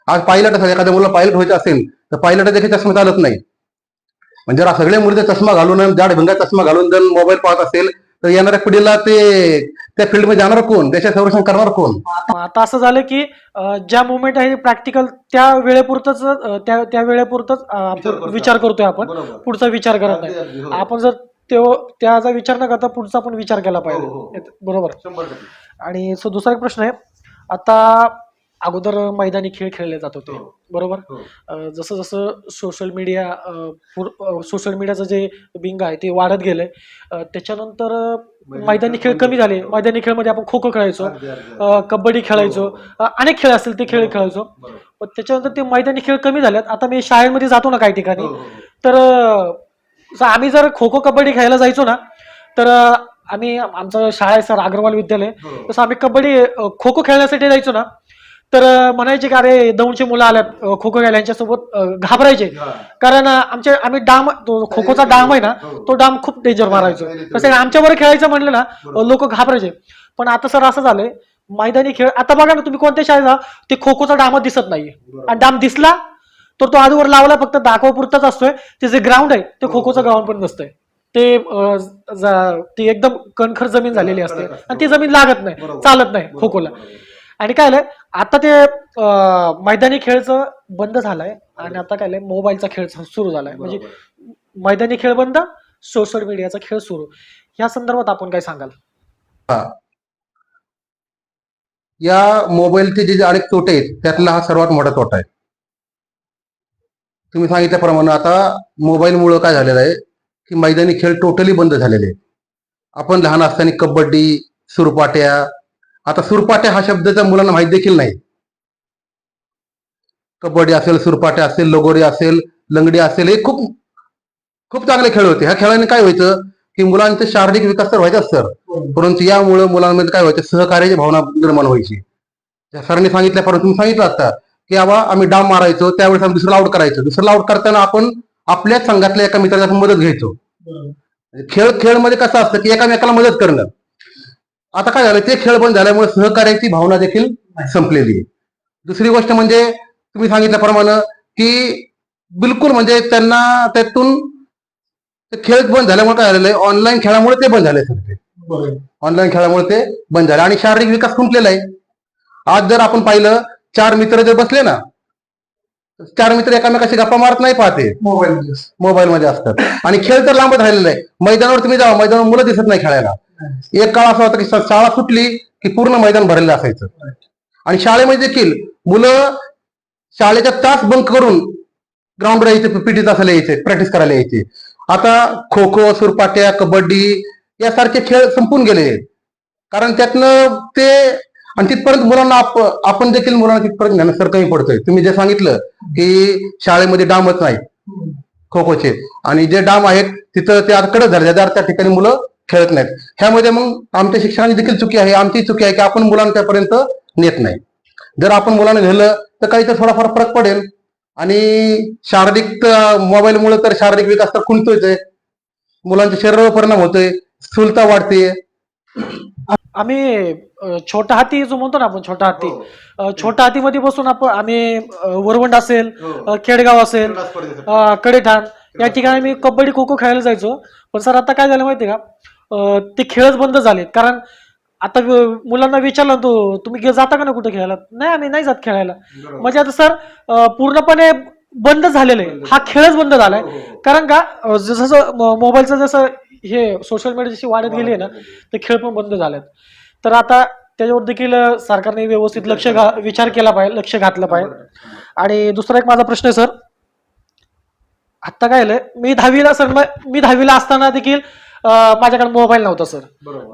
आज पायलट असेल, एखाद्या मुलाला पायलट व्हायचं असेल तर पायलट देखील चष्मा चालत नाही. म्हणजे जर सगळे मुलं चष्मा घालून, जाड भिंगा चष्मा घालून जर मोबाईल पाहत असेल तर येणाऱ्या पिढीला त्या फील्डमध्ये जाणार कोण, देशाचं संरक्षण करणार कोण? आता असं झालं की ज्या मुवमेंट आहे प्रॅक्टिकल त्या वेळेपुरतच विचार करतोय आपण, पुढचा विचार करत नाही. आपण जर त्याचा विचार न करता पुढचा पण विचार केला पाहिजे. बरोबर. आणि दुसरा एक प्रश्न आहे, आता अगोदर मैदानी खेळ खेळले जात होते, बरोबर. जसं जसं सोशल मीडियाचं जे बिंग आहे ते वाढत गेलंय, त्याच्यानंतर मैदानी खेळ कमी झाले. मैदानी खेळमध्ये आपण खो खो खेळायचो, कबड्डी खेळायचो, अनेक खेळ असतील ते खेळ खेळायचो. पण त्याच्यानंतर ते मैदानी खेळ कमी झालेत. आता मी शाळेमध्ये जातो ना काही ठिकाणी, तर आम्ही जर खो खो कबड्डी खेळायला जायचो ना, तर आमचं शाळा आहे सर अग्रवाल विद्यालय, तसं आम्ही खो खो खेळण्यासाठी जायचो ना, तर म्हणायचे की अरे दौंडची मुलं आल्यात खो खो खेळायला, यांच्यासोबत घाबरायचे. कारण आम्ही डाम, खो खोचा डाम आहे ना, तो डाम खूप डेंजर मारायचो. तसं आमच्यावर खेळायचं म्हणलं ना, लोक घाबरायचे. पण आता सर असं झालंय, मैदानी खेळ आता बघा ना, तुम्ही कोणत्या शाळेत जा, ते खो खोचा डाम दिसत नाहीये. आणि डाम दिसला तर तो आजूवर लावला फक्त दाखवापुरताच असतोय. ते जे ग्राउंड आहे ते खो खोचं ग्राउंड पण नसतंय. ती एकदम कणखर जमीन झालेली असते आणि ती जमीन लागत नाही, चालत नाही खो खोला. आणि काय झालंय, आता ते मैदानी खेळचं बंद झालंय आणि आता काय मोबाईलचा खेळ सुरू झालाय. म्हणजे मैदानी खेळ बंद, सोशल मीडियाचा खेळ सुरू. या संदर्भात आपण काय सांगाल? या मोबाईलचे जे अनेक तोटे आहेत त्यातला हा सर्वात मोठा तोटा आहे. तुम्ही सांगितल्याप्रमाणे आता मोबाईलमुळे काय झालेलं आहे की मैदानी खेळ टोटली बंद झालेले आहेत. आपण लहान असताना कबड्डी, सुरपाट्या, आता सुरपाट्या हा शब्द त्या मुलांना माहित देखील नाही. कबड्डी असेल, सुरपाट्या असेल, लगोरी असेल, लंगडी असेल, हे खूप खूप चांगले खेळ होते. ह्या खेळाने काय व्हायचं की मुलांचे शारीरिक विकास तर व्हायचाच सर, परंतु यामुळे मुलांमध्ये काय व्हायचं, सहकार्याची भावना निर्माण व्हायची. सरांनी सांगितल्याप्रमाणे तुम्ही सांगितलं आता की बाबा आम्ही डाम मारायचो, त्यावेळेस आम्ही दुसऱ्याला आउट करायचो. दुसऱ्याला आउट करताना आपण आपल्याच संघातल्या एका मित्राची आपण मदत घ्यायचो. खेळ मध्ये कसं असतं की एकामेकाला मदत करणं. आता काय झालं, ते खेळ बंद झाल्यामुळे सहकार्याची भावना देखील संपलेली आहे. दुसरी गोष्ट म्हणजे तुम्ही सांगितल्याप्रमाणे की बिलकुल म्हणजे त्यांना त्यातून खेळ बंद झाल्यामुळे काय झालेलं आहे, ऑनलाईन खेळामुळे ते बंद झाले सर. ते ऑनलाईन खेळामुळे ते बंद झाले आणि शारीरिक विकास खुंटलेला आहे. आज जर आपण पाहिलं, 4 मित्र जर बसले ना, 4 मित्र एकामेकाशी गप्पा मारत नाही पाहते, मोबाईल मध्ये असतात. आणि खेळ तर लांबच राहिलेला आहे. मैदानावर तुम्ही जावा, मैदानावर मुलं दिसत नाही खेळायला. एक काळ असा होता की शाळा सुटली की पूर्ण मैदान भरलेलं असायचं. आणि शाळेमध्ये देखील मुलं शाळेच्या तास बंक करून ग्राउंडवर यायचे, पीटी तासाला यायचे, प्रॅक्टिस करायला यायचे. आता खो खो, सुरपाट्या, कबड्डी यासारखे खेळ संपून गेले आहेत. कारण त्यातनं ते आणि तिथपर्यंत मुलांना आपण देखील मुलांना तिथपर्यंत ज्ञानस्तर कमी पडतोय. तुम्ही जे सांगितलं की शाळेमध्ये डामच नाही खो खोचे, आणि जे डाम आहेत तिथं ते आता कडक झाले, त्या ठिकाणी मुलं खेळत नाहीत. ह्यामध्ये मग आमच्या शिक्षकांची देखील चुकी आहे, आमची चुकी आहे की आपण मुलांना त्यापर्यंत नेत नाही. जर आपण मुलांना नेलं तर काही तर थोडाफार फरक पडेल. आणि शारीरिक मोबाईलमुळे तर शारीरिक विकास तर खुंटतोच आहे, मुलांच्या शरीरावर परिणाम होतोय, स्थूलता वाढते. आम्ही छोटा हाती जो म्हणतो ना आपण, छोटा हाती, छोटा हातीमध्ये बसून आम्ही वरवंड असेल, खेडगाव असेल, कडेठाण या ठिकाणी मी कबड्डी खो खो खेळायला जायचो. पण सर आता काय झालं माहितीये का, ते खेळच बंद झालेत. कारण आता मुलांना विचारलं तो तुम्ही जाता का ना कुठे खेळायला, नाही आम्ही नाही जात खेळायला. म्हणजे आता सर पूर्णपणे बंद झालेलं आहे, हा खेळच बंद झालाय. कारण का जसं मोबाईलचं जसं हे सोशल मीडिया जशी वाढत गेली आहे ना, ते खेळ पण बंद झालेत. तर आता त्याच्यावर देखील सरकारने व्यवस्थित विचार केला पाहिजे, लक्ष घातलं पाहिजे. आणि दुसरा एक माझा प्रश्न आहे सर, आता काय झालंय, मी 10वीला असताना देखील माझ्याकडे मोबाईल नव्हता सर.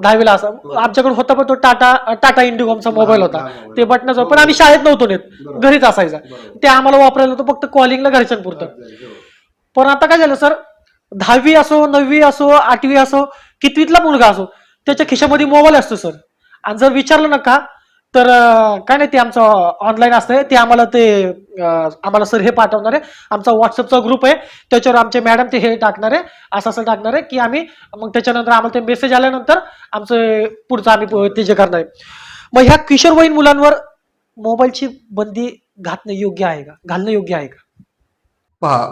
10वीला असा आमच्याकडे होता, पण तो टाटा इंडिगोमचा मोबाईल होता, ते बटनाचा. पण आम्ही शाळेत नव्हतो नेत, घरीच असायचा. ते आम्हाला वापरायला होतं फक्त कॉलिंगला, घरच्यांपुरतं. पण आता काय झालं सर, 10वी असो, 9वी असो, 8वी असो, कितवीतला मुलगा असो, त्याच्या खिशामध्ये मोबाईल असतो सर. आणि जर विचारलं ना का, तर काय नाही, ते आमचं ऑनलाईन असतंय, ते आम्हाला सर हे पाठवणार आहे, आमचा व्हॉट्सअपचा ग्रुप आहे, त्याच्यावर आमचे मॅडम ते हे टाकणार आहे, असं टाकणार आहे की आम्ही मग त्याच्यानंतर आम्हाला ते मेसेज आल्यानंतर आमचं पुढचं आम्ही ते जे करणार आहे. मग ह्या किशोरवयीन मुलांवर मोबाईलची बंदी घालणं योग्य आहे का? पहा,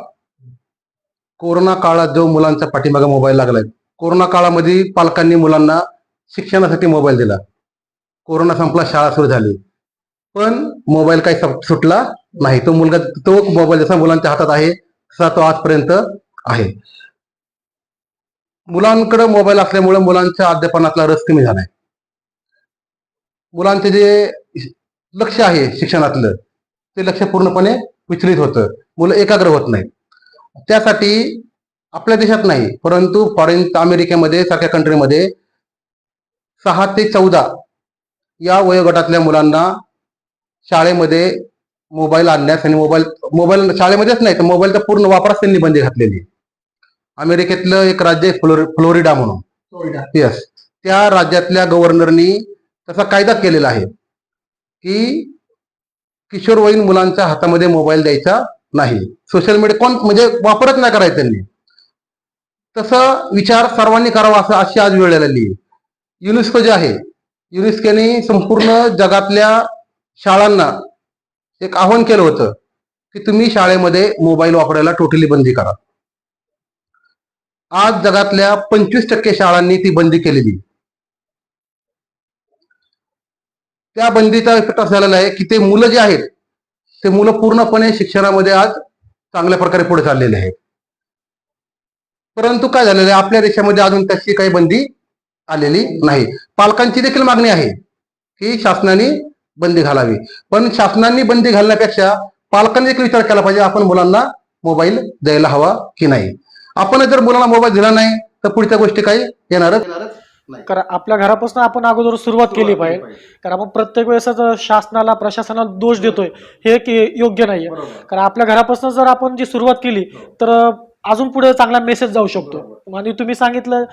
कोरोना काळात जो मुलांच्या पाठीमागे मोबाईल लागलाय, कोरोना काळामध्ये पालकांनी मुलांना शिक्षणासाठी मोबाईल दिला. कोरोना संपला, शाळा सुरू झाली, पण मोबाईल काही सुटला नाही. तो मोबाईल जसा मुलांच्या हातात आहे तसा तो आजपर्यंत आहे. मुलांकडे मोबाईल असल्यामुळे मुलांच्या अध्यापनातला रस कमी झालाय. मुलांचे जे लक्ष आहे शिक्षणातलं, ते लक्ष पूर्णपणे विचलित होतं, मुलं एकाग्र होत नाही. त्यासाठी आपल्या देशात नाही, परंतु फॉरेन अमेरिकेमध्ये सारख्या कंट्रीमध्ये 6 ते 14 या वयोगटातल्या मुलांना शाळेमध्ये मोबाईल आणण्यास आणि मोबाईल शाळेमध्येच नाही तर मोबाईलचा पूर्ण वापरास त्यांनी बंदी घातलेली. अमेरिकेतलं एक राज्य आहे फ्लोरिडा म्हणून, येस, त्या राज्यातल्या गव्हर्नरनी तसा कायदा केलेला आहे की किशोरवयीन मुलांच्या हातामध्ये मोबाईल द्यायचा नाही. सोशल मीडिया म्हणजे वापरच नाही करायचं त्यांनी. तसं विचार सर्वांनी करावा असं अशी आज वेळ आलेली आहे. युनेस्को जे आहे, युनेस्कोने संपूर्ण जगातल्या शाळांना एक आव्हान केलं होतं की तुम्ही शाळेमध्ये मोबाईल वापरायला टोटली बंदी करा. आज जगातल्या 25% शाळांनी ती बंदी केलेली. त्या बंदीचा इफेक्ट असा झालेला आहे की ते मुलं जे आहेत ते मुलं पूर्णपणे शिक्षणामध्ये आज चांगल्या प्रकारे पुढे चाललेले आहेत. परंतु काय झालेलं आहे, आपल्या देशामध्ये अजून त्याची काही बंदी आलेली नाही. पालकांची देखील मागणी आहे की शासनाने बंदी घालावी, पण शासनाने बंदी घालण्यापेक्षा पालकांनी देखील विचार केला पाहिजे आपण मुलांना मोबाईल द्यायला हवा की नाही. आपण जर मुलांना मोबाईल दिला नाही तर पुढच्या गोष्टी काही येणारच नाही. कारण आपल्या घरापासून आपण अगोदर सुरुवात केली पाहिजे. कारण आपण प्रत्येक वेळेस शासनाला, प्रशासनाला दोष देतोय, हे योग्य नाहीये. कारण आपल्या घरापासून जर आपण जी सुरुवात केली तर अजून पुढे चांगला मेसेज जाऊ शकतो. आणि तुम्ही सांगितलं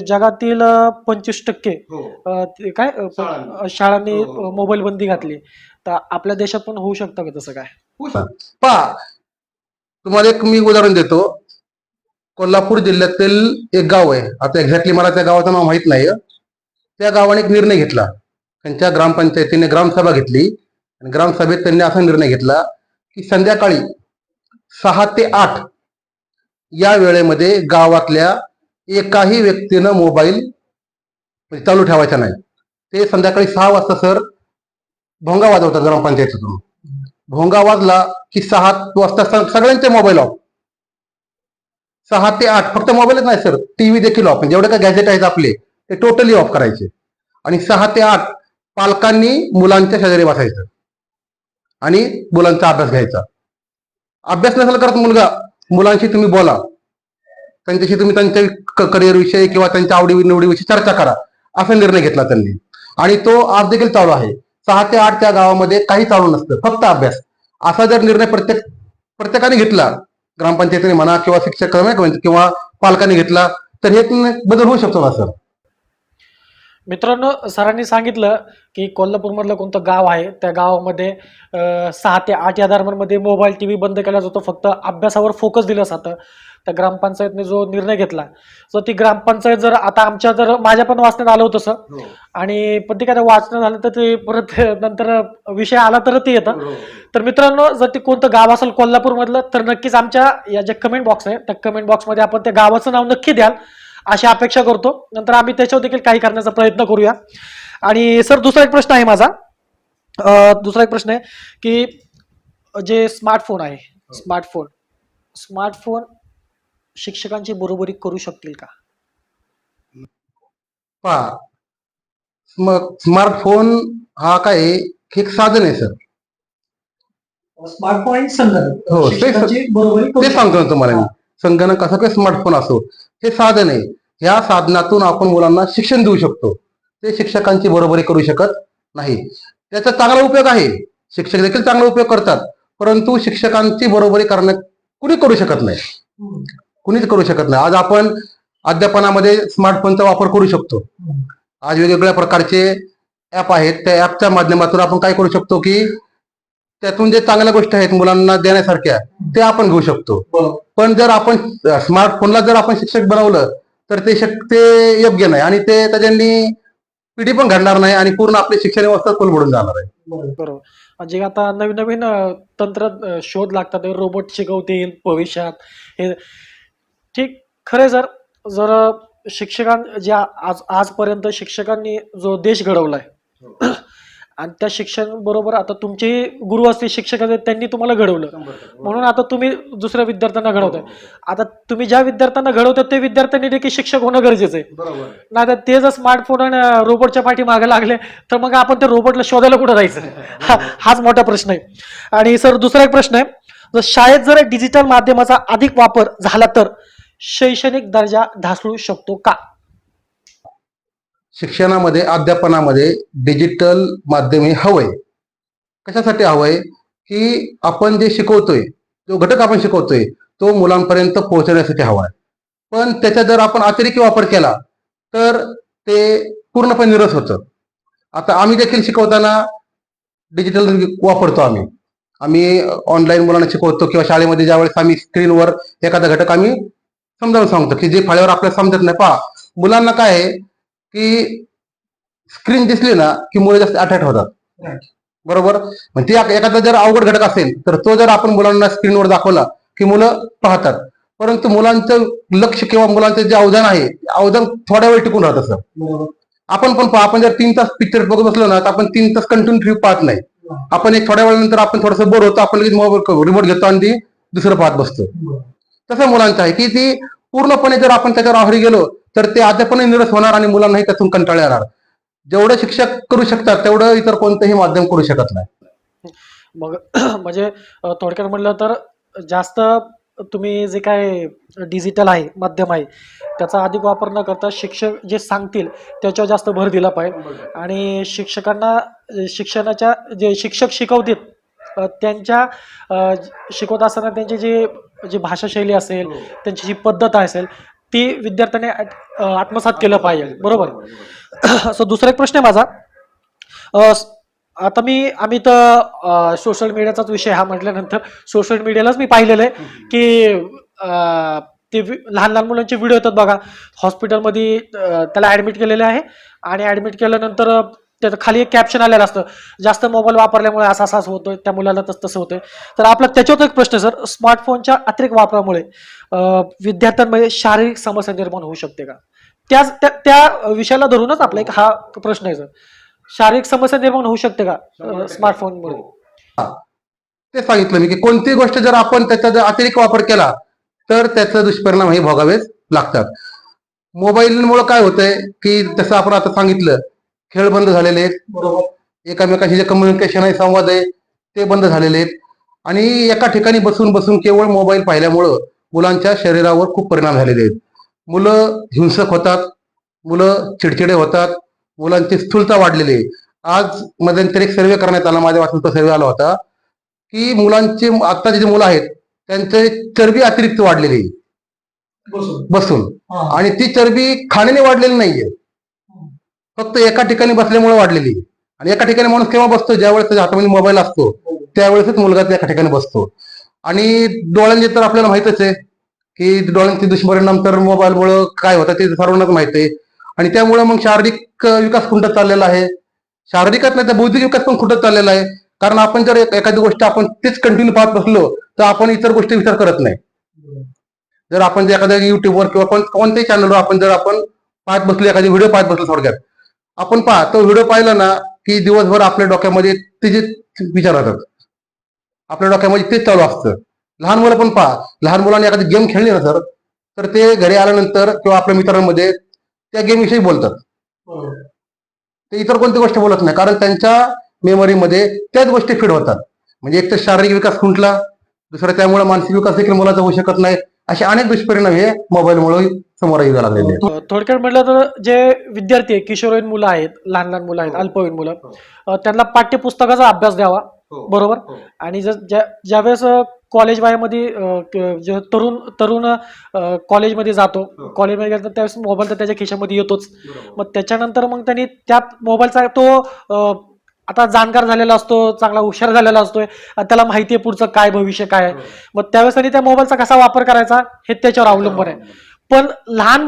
जगातील 25% काय शाळांनी मोबाईल बंदी घातली, तर आपल्या देशात पण होऊ शकतं का तसं काय? पहा, तुम्हाला एक मी उदाहरण देतो. कोल्हापूर जिल्ह्यातील एक गाव आहे, आता एक्झॅक्टली मला त्या गावाचं नाव माहित नाही. त्या गावाने एक निर्णय घेतला, त्यांच्या ग्रामपंचायतीने ग्रामसभा घेतली आणि ग्रामसभेत त्यांनी असा निर्णय घेतला की संध्याकाळी 6 ते 8 या वेळेमध्ये गावातल्या एकाही व्यक्तीनं मोबाईल चालू ठेवायचा नाही. ते संध्याकाळी 6 वाजता सर भोंगा वाजवतात ग्रामपंचायतीतून. भोंगा वाजला की 6 वाजता सगळ्यांचे मोबाईल ऑफ. 6 ते 8 फक्त मोबाईलच नाही सर, टीव्ही देखील ऑफ. जेवढे काय गॅजेट आहेत आपले ते टोटली ऑफ करायचे. आणि 6 ते 8 पालकांनी मुलांच्या शेजारी बसायचं आणि मुलांचा अभ्यास घ्यायचा. अभ्यास नसेल करत मुलगा, मुलांशी तुम्ही बोला, त्यांच्याशी तुम्ही त्यांच्या करिअर विषयी किंवा त्यांच्या आवडी निवडीविषयी चर्चा करा, असा निर्णय घेतला त्यांनी. आणि तो आज देखील चालू आहे. 6 ते 8 त्या गावामध्ये काही चालू नसतं, फक्त अभ्यास. असा जर निर्णय प्रत्येकाने घेतला, ग्रामपंचायतीने म्हणा किंवा शिक्षक किंवा पालकांनी घेतला, तर हे बदल होऊ शकतो ना सर. मित्रांनो, सरांनी सांगितलं की कोल्हापूरमधलं कोणतं गाव आहे, त्या गावामध्ये 6 ते 8 या दरम्यानमध्ये मोबाईल टी व्ही बंद केला जातो, फक्त अभ्यासावर फोकस दिलं जातं. त्या ग्रामपंचायतने जो निर्णय घेतला, तर ती ग्रामपंचायत जर आता माझ्या पण वाचण्यात आलं होतं सर, आणि पण ते काय वाचणं झालं तर ते परत नंतर विषय आला तर ते येतं. तर मित्रांनो, जर ते कोणतं गाव असेल कोल्हापूरमधलं, तर नक्कीच आमच्या या जे कमेंट बॉक्स आहे त्या कमेंट बॉक्समध्ये आपण त्या गावाचं नाव नक्की द्याल अशी अपेक्षा करतो. नंतर आम्ही त्याच्यावर देखील काही करण्याचा प्रयत्न करूया. आणि सर, दुसरा एक प्रश्न आहे माझा. दुसरा एक प्रश्न आहे की जे स्मार्टफोन आहे, स्मार्टफोन शिक्षकांची बरोबरी करू शकतील का? पहा, स्मार्टफोन हा काय आहे, एक साधन आहे सर. स्मार्टफोन आणि संगणक हो, शिक्षकांची बरोबरी करू ते सांगतो ना तुम्हाला मी. संगणक असो किंवा स्मार्टफोन असो, हे साधन आहे. ह्या साधनातून आपण मुलांना शिक्षण देऊ शकतो. ते शिक्षकांची बरोबरी करू शकत नाही. त्याचा चांगला उपयोग आहे, शिक्षक देखील चांगला उपयोग करतात, परंतु शिक्षकांची बरोबरी करण्यात कुणी करू शकत नाही, कुणीच करू शकत नाही. आज आपण अध्यापनामध्ये स्मार्टफोनचा वापर करू शकतो. आज वेगवेगळ्या प्रकारचे ऍप आहेत, त्या ऍपच्या माध्यमातून आपण काय करू शकतो की त्यातून जे चांगल्या गोष्टी आहेत मुलांना देण्यासारख्या, ते आपण घेऊ शकतो. पण जर आपण स्मार्टफोनला जर आपण शिक्षक बनवलं, तर ते योग्य नाही, आणि ते त्याच्यानी पिढी पण घडणार नाही, आणि पूर्ण आपली शिक्षण व्यवस्था कोलमडून जाणार आहे. बरोबर. म्हणजे आता नवीन नवीन तंत्र शोध लागतात, रोबोट शिकवतील भविष्यात, हे ठीक खरं. जर जर ज्या आजपर्यंत शिक्षकांनी जो देश घडवलाय, आणि त्या शिक्षण बरोबर आता तुमचे गुरु असतील शिक्षक असतील, त्यांनी तुम्हाला घडवलं, म्हणून आता तुम्ही दुसऱ्या विद्यार्थ्यांना घडवताय. आता तुम्ही ज्या विद्यार्थ्यांना घडवतात ते विद्यार्थ्यांनी देखील शिक्षक होणं गरजेचं आहे. नाही तर ते जर स्मार्टफोन आणि रोबोटच्या पाठी मागे लागले, तर मग आपण त्या रोबोटला शोधायला कुठं जायचं, हाच मोठा प्रश्न आहे. आणि सर, दुसरा एक प्रश्न आहे, जर शाळेत जर डिजिटल माध्यमाचा अधिक वापर झाला तर शैक्षणिक दर्जा ढासळू शकतो का? शिक्षणामध्ये, अध्यापनामध्ये डिजिटल माध्यम हे हवंय. कशासाठी हवंय की आपण जे शिकवतोय, जो घटक आपण शिकवतोय, तो मुलांपर्यंत पोहोचण्यासाठी हवा आहे. पण त्याचा जर आपण अतिरेकी वापर केला, तर ते पूर्णपणे निरस होतं. आता आम्ही देखील शिकवताना डिजिटल वापरतो. आम्ही ऑनलाईन मुलांना शिकवतो, किंवा शाळेमध्ये ज्यावेळेस आम्ही स्क्रीनवर एखादा घटक आम्ही समजावून सांगतो की जे फळ्यावर आपल्याला समजत नाही. पहा, मुलांना काय आहे की स्क्रीन दिसली ना की मुलं जास्त अट्रॅक्ट होतात, बरोबर. मग ते एखादा जर अवघड घटक असेल, तर तो जर आपण मुलांना स्क्रीनवर दाखवला की मुलं पाहतात. परंतु मुलांचं लक्ष किंवा मुलांचं जे अवधान आहे, अवधान थोड्या वेळ टिकून राहतं सर. आपण पण पहा, आपण जर 3 तास पिक्चर बघत बसलो ना, तर आपण 3 तास कंटिन्यू पाहत नाही. आपण एक थोड्या वेळानंतर आपण थोडंसं बोर होतो, आपण लगेच मोबाईल रिमोट घेतो आणि ती दुसरं पाहत बसतो. तसं मुलांचं आहे की ती पूर्णपणे जर आपण त्याच्यावर आहारी गेलो, तर ते अध्यापनही निरस होणार आणि मुलांनाही त्यातून कंटाळा येणार. जेवढं शिक्षक करू शकतात, तेवढं इतर कोणतंही माध्यम करू शकत नाही. मग म्हणजे थोडक्यात म्हटलं तर जास्त तुम्ही जे काय डिजिटल आहे, माध्यम आहे, त्याचा अधिक वापर न करता शिक्षक जे सांगतील त्याच्यावर जास्त भर दिला पाहिजे. आणि शिक्षकांना शिक्षणाच्या जे शिक्षक शिकवतील त्यांच्या शिकवत असताना त्यांची जी भाषाशैली असेल, त्यांची जी पद्धत असेल, ती विद्यार्थ्यांनी आत्मसात केलं पाहिजे, बरोबर. असं दुसरा एक प्रश्न आहे माझा. आता आम्ही तर सोशल मीडियाचाच विषय हा म्हटल्यानंतर सोशल मीडियालाच मी पाहिलेलं आहे की ते लहान लहान मुलांचे व्हिडिओ येतात बघा, हॉस्पिटलमध्ये त्याला ऍडमिट केलेले आहे, आणि ऍडमिट केल्यानंतर त्याचं खाली एक कॅप्शन आलेलं असतं, जास्त मोबाईल वापरल्यामुळे असा होतोय, त्या मुलाला तसं होतंय. तर आपला त्याच्यावर एक प्रश्न सर, स्मार्टफोनच्या अतिरेक वापरामुळे विद्यार्थ्यांमध्ये शारीरिक समस्या निर्माण होऊ शकते का? त्या विषयाला धरूनच आपला एक हा प्रश्न आहे सर, शारीरिक समस्या निर्माण होऊ शकते का स्मार्टफोनमुळे? ते सांगितलं मी की कोणतीही गोष्ट जर आपण त्याचा जर अतिरेक वापर केला, तर त्याचा दुष्परिणाम हे भोगावेच लागतात. मोबाईलमुळे काय होतंय की तसं आपण आता सांगितलं, खेळ बंद झालेले आहेत, बरोबर. एकमेकांशी जे कम्युनिकेशन आहे, संवाद आहे, ते बंद झालेले आहेत. आणि एका ठिकाणी बसून बसून केवळ मोबाईल पाहिल्यामुळं मुलांच्या शरीरावर खूप परिणाम झालेले आहेत. मुलं हिंसक होतात, मुलं चिडचिडे होतात, मुलांची स्थूलता वाढलेली आहे. आज मध्यंतरी एक सर्वे करण्यात आला, माझ्या वाचनात सर्वे आला होता की मुलांचे आत्ताचे जे मुलं आहेत त्यांचे चरबी अतिरिक्त वाढलेली आहे बसून. आणि ती चरबी खाण्याने वाढलेली नाहीये, फक्त एका ठिकाणी बसल्यामुळे वाढलेली आहे. आणि एका ठिकाणी माणूस केव्हा बसतो? ज्यावेळेस त्याच्या हातामध्ये मोबाईल असतो त्यावेळेसच मुलगा त्या एका ठिकाणी बसतो. आणि डोळ्यांचे तर आपल्याला माहितच आहे की डोळ्यांचे दुष्परिणाम तर मोबाईलमुळे काय होतात ते सर्वांनाच माहित आहे. आणि त्यामुळे मग शारीरिक विकास खुंटत चाललेला आहे. शारीरिकच नाही तर बौद्धिक विकास पण खुंटत चाललेला आहे. कारण आपण जर एखादी गोष्ट आपण तेच कंटिन्यू पाहत बसलो तर आपण इतर गोष्टी विचार करत नाही. जर आपण जर एखाद्या युट्यूबवर किंवा कोणत्याही चॅनलवर आपण पाहत बसलो, एखादी व्हिडिओ पाहत बसलो, थोडक्यात आपण तो व्हिडिओ पाहिला ना की दिवसभर आपल्या डोक्यामध्ये तेच विचार राहतात, आपल्या डोक्यामध्ये तेच चालू असतं. लहान मुलं पण लहान मुलांनी एखादी गेम खेळली ना तर ते घरी आल्यानंतर किंवा आपल्या मित्रांमध्ये त्या गेम विषयी बोलतात. ते इतर कोणती गोष्ट बोलत नाही, कारण त्यांच्या मेमरीमध्ये त्याच गोष्टी फीड होतात. म्हणजे एक तर शारीरिक विकास खुंटला, दुसरा त्यामुळे मानसिक विकास देखील मुलाचा होऊ शकत नाही. असे अनेक दुष्परिणाम हे मोबाईलमुळे समोर येऊ लागलेले आहेत. थोडक्यात म्हटलं तर जे विद्यार्थी आहे, किशोरवयीन मुलं आहेत, लहान लहान मुलं आहेत, अल्पवयीन मुलं, त्यांना पाठ्यपुस्तकाचा अभ्यास द्यावा, बरोबर. आणि ज्यावेळेस कॉलेज वयामध्ये जे तरुण कॉलेजमध्ये जातो, कॉलेजमध्ये गेला तर त्यावेळेस मोबाईल तर त्याच्या खिशामध्ये येतोच. मग त्याच्यानंतर मग त्यांनी त्यात मोबाईलचा तो आता जाणकार झालेला असतो, चांगला हुशार झालेला असतोय, त्याला माहिती आहे पुढचं काय भविष्य काय आहे. मग त्यावेळेस त्यांनी त्या मोबाईलचा कसा वापर करायचा हे त्याच्यावर अवलंबून आहे. पण लहान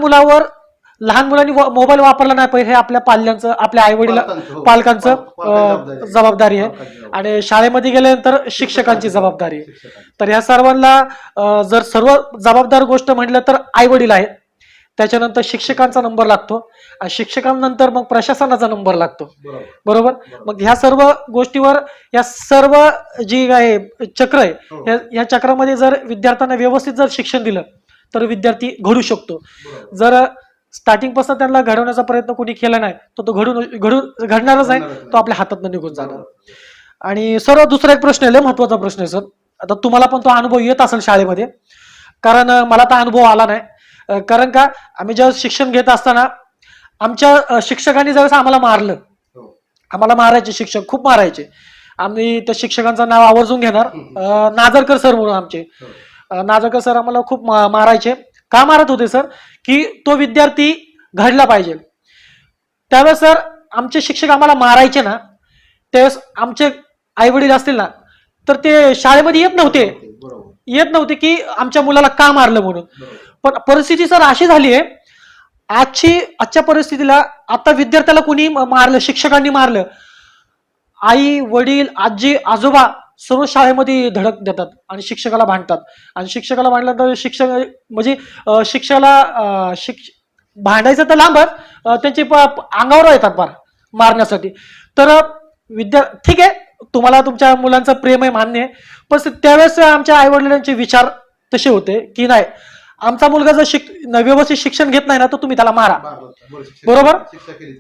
मुलांनी मोबाईल वापरला नाही पाहिजे हे आपल्या पाल्यांचं, आपल्या आई पालकांचं जबाबदारी आहे. आणि शाळेमध्ये गेल्यानंतर शिक्षकांची जबाबदारी आहे. तर ह्या सर्वांना जर सर्व जबाबदार गोष्ट म्हटलं तर आई वडील आहेत, त्याच्यानंतर शिक्षकांचा नंबर लागतो, आणि शिक्षकांनंतर मग प्रशासनाचा नंबर लागतो, बरोबर. मग ह्या सर्व गोष्टीवर या सर्व जी आहे चक्र आहे, या चक्रामध्ये जर विद्यार्थ्यांना व्यवस्थित जर शिक्षण दिलं तर विद्यार्थी घडू शकतो. जर स्टार्टिंग पासून त्यांना घडवण्याचा प्रयत्न कोणी केला नाही तर तो घडणारच आहे, तो आपल्या हातातून निघून जाणार. आणि सर दुसरा एक प्रश्न आहे, महत्वाचा प्रश्न आहे सर. आता तुम्हाला पण तो अनुभव येत असेल शाळेमध्ये, कारण मला तर अनुभव आला नाही. कारण का आम्ही जेव्हा शिक्षण घेत असताना आमच्या शिक्षकांनी ज्यावेळेस आम्हाला मारलं, आम्हाला मारायचे, शिक्षक खूप मारायचे. आम्ही त्या शिक्षकांचं नाव आवर्जून घेणार, नाजरकर सर म्हणून आमचे. नाजरकर सर आम्हाला खूप मारायचे. का मारत होते सर? की तो विद्यार्थी घडला पाहिजे. त्यावेळेस सर आमचे शिक्षक आम्हाला मारायचे ना, त्यावेळेस आमचे आई वडील असतील ना तर ते शाळेमध्ये येत नव्हते की आमच्या मुलाला का मारलं म्हणून. पण परिस्थिती सर अशी झाली आहे, आजच्या परिस्थितीला आता विद्यार्थ्याला कुणी मारलं, शिक्षकांनी मारलं, आई वडील आजी आजोबा सर्व शाळेमध्ये धडक देतात आणि शिक्षकाला भांडतात. आणि शिक्षकाला भांडल्यानंतर शिक्षक म्हणजे शिक्षकाला भांडायचं तर लांबच, त्यांचे अंगावर येतात मारण्यासाठी. तर ठीक आहे, तुम्हाला तुमच्या मुलांचं प्रेम आहे, मान्य आहे, पण त्यावेळेस आमच्या आई वडिलांचे विचार तसे होते की नाही, आमचा मुलगा जर व्यवस्थित शिक्षण घेत नाही ना तर तुम्ही त्याला मारा, बरोबर.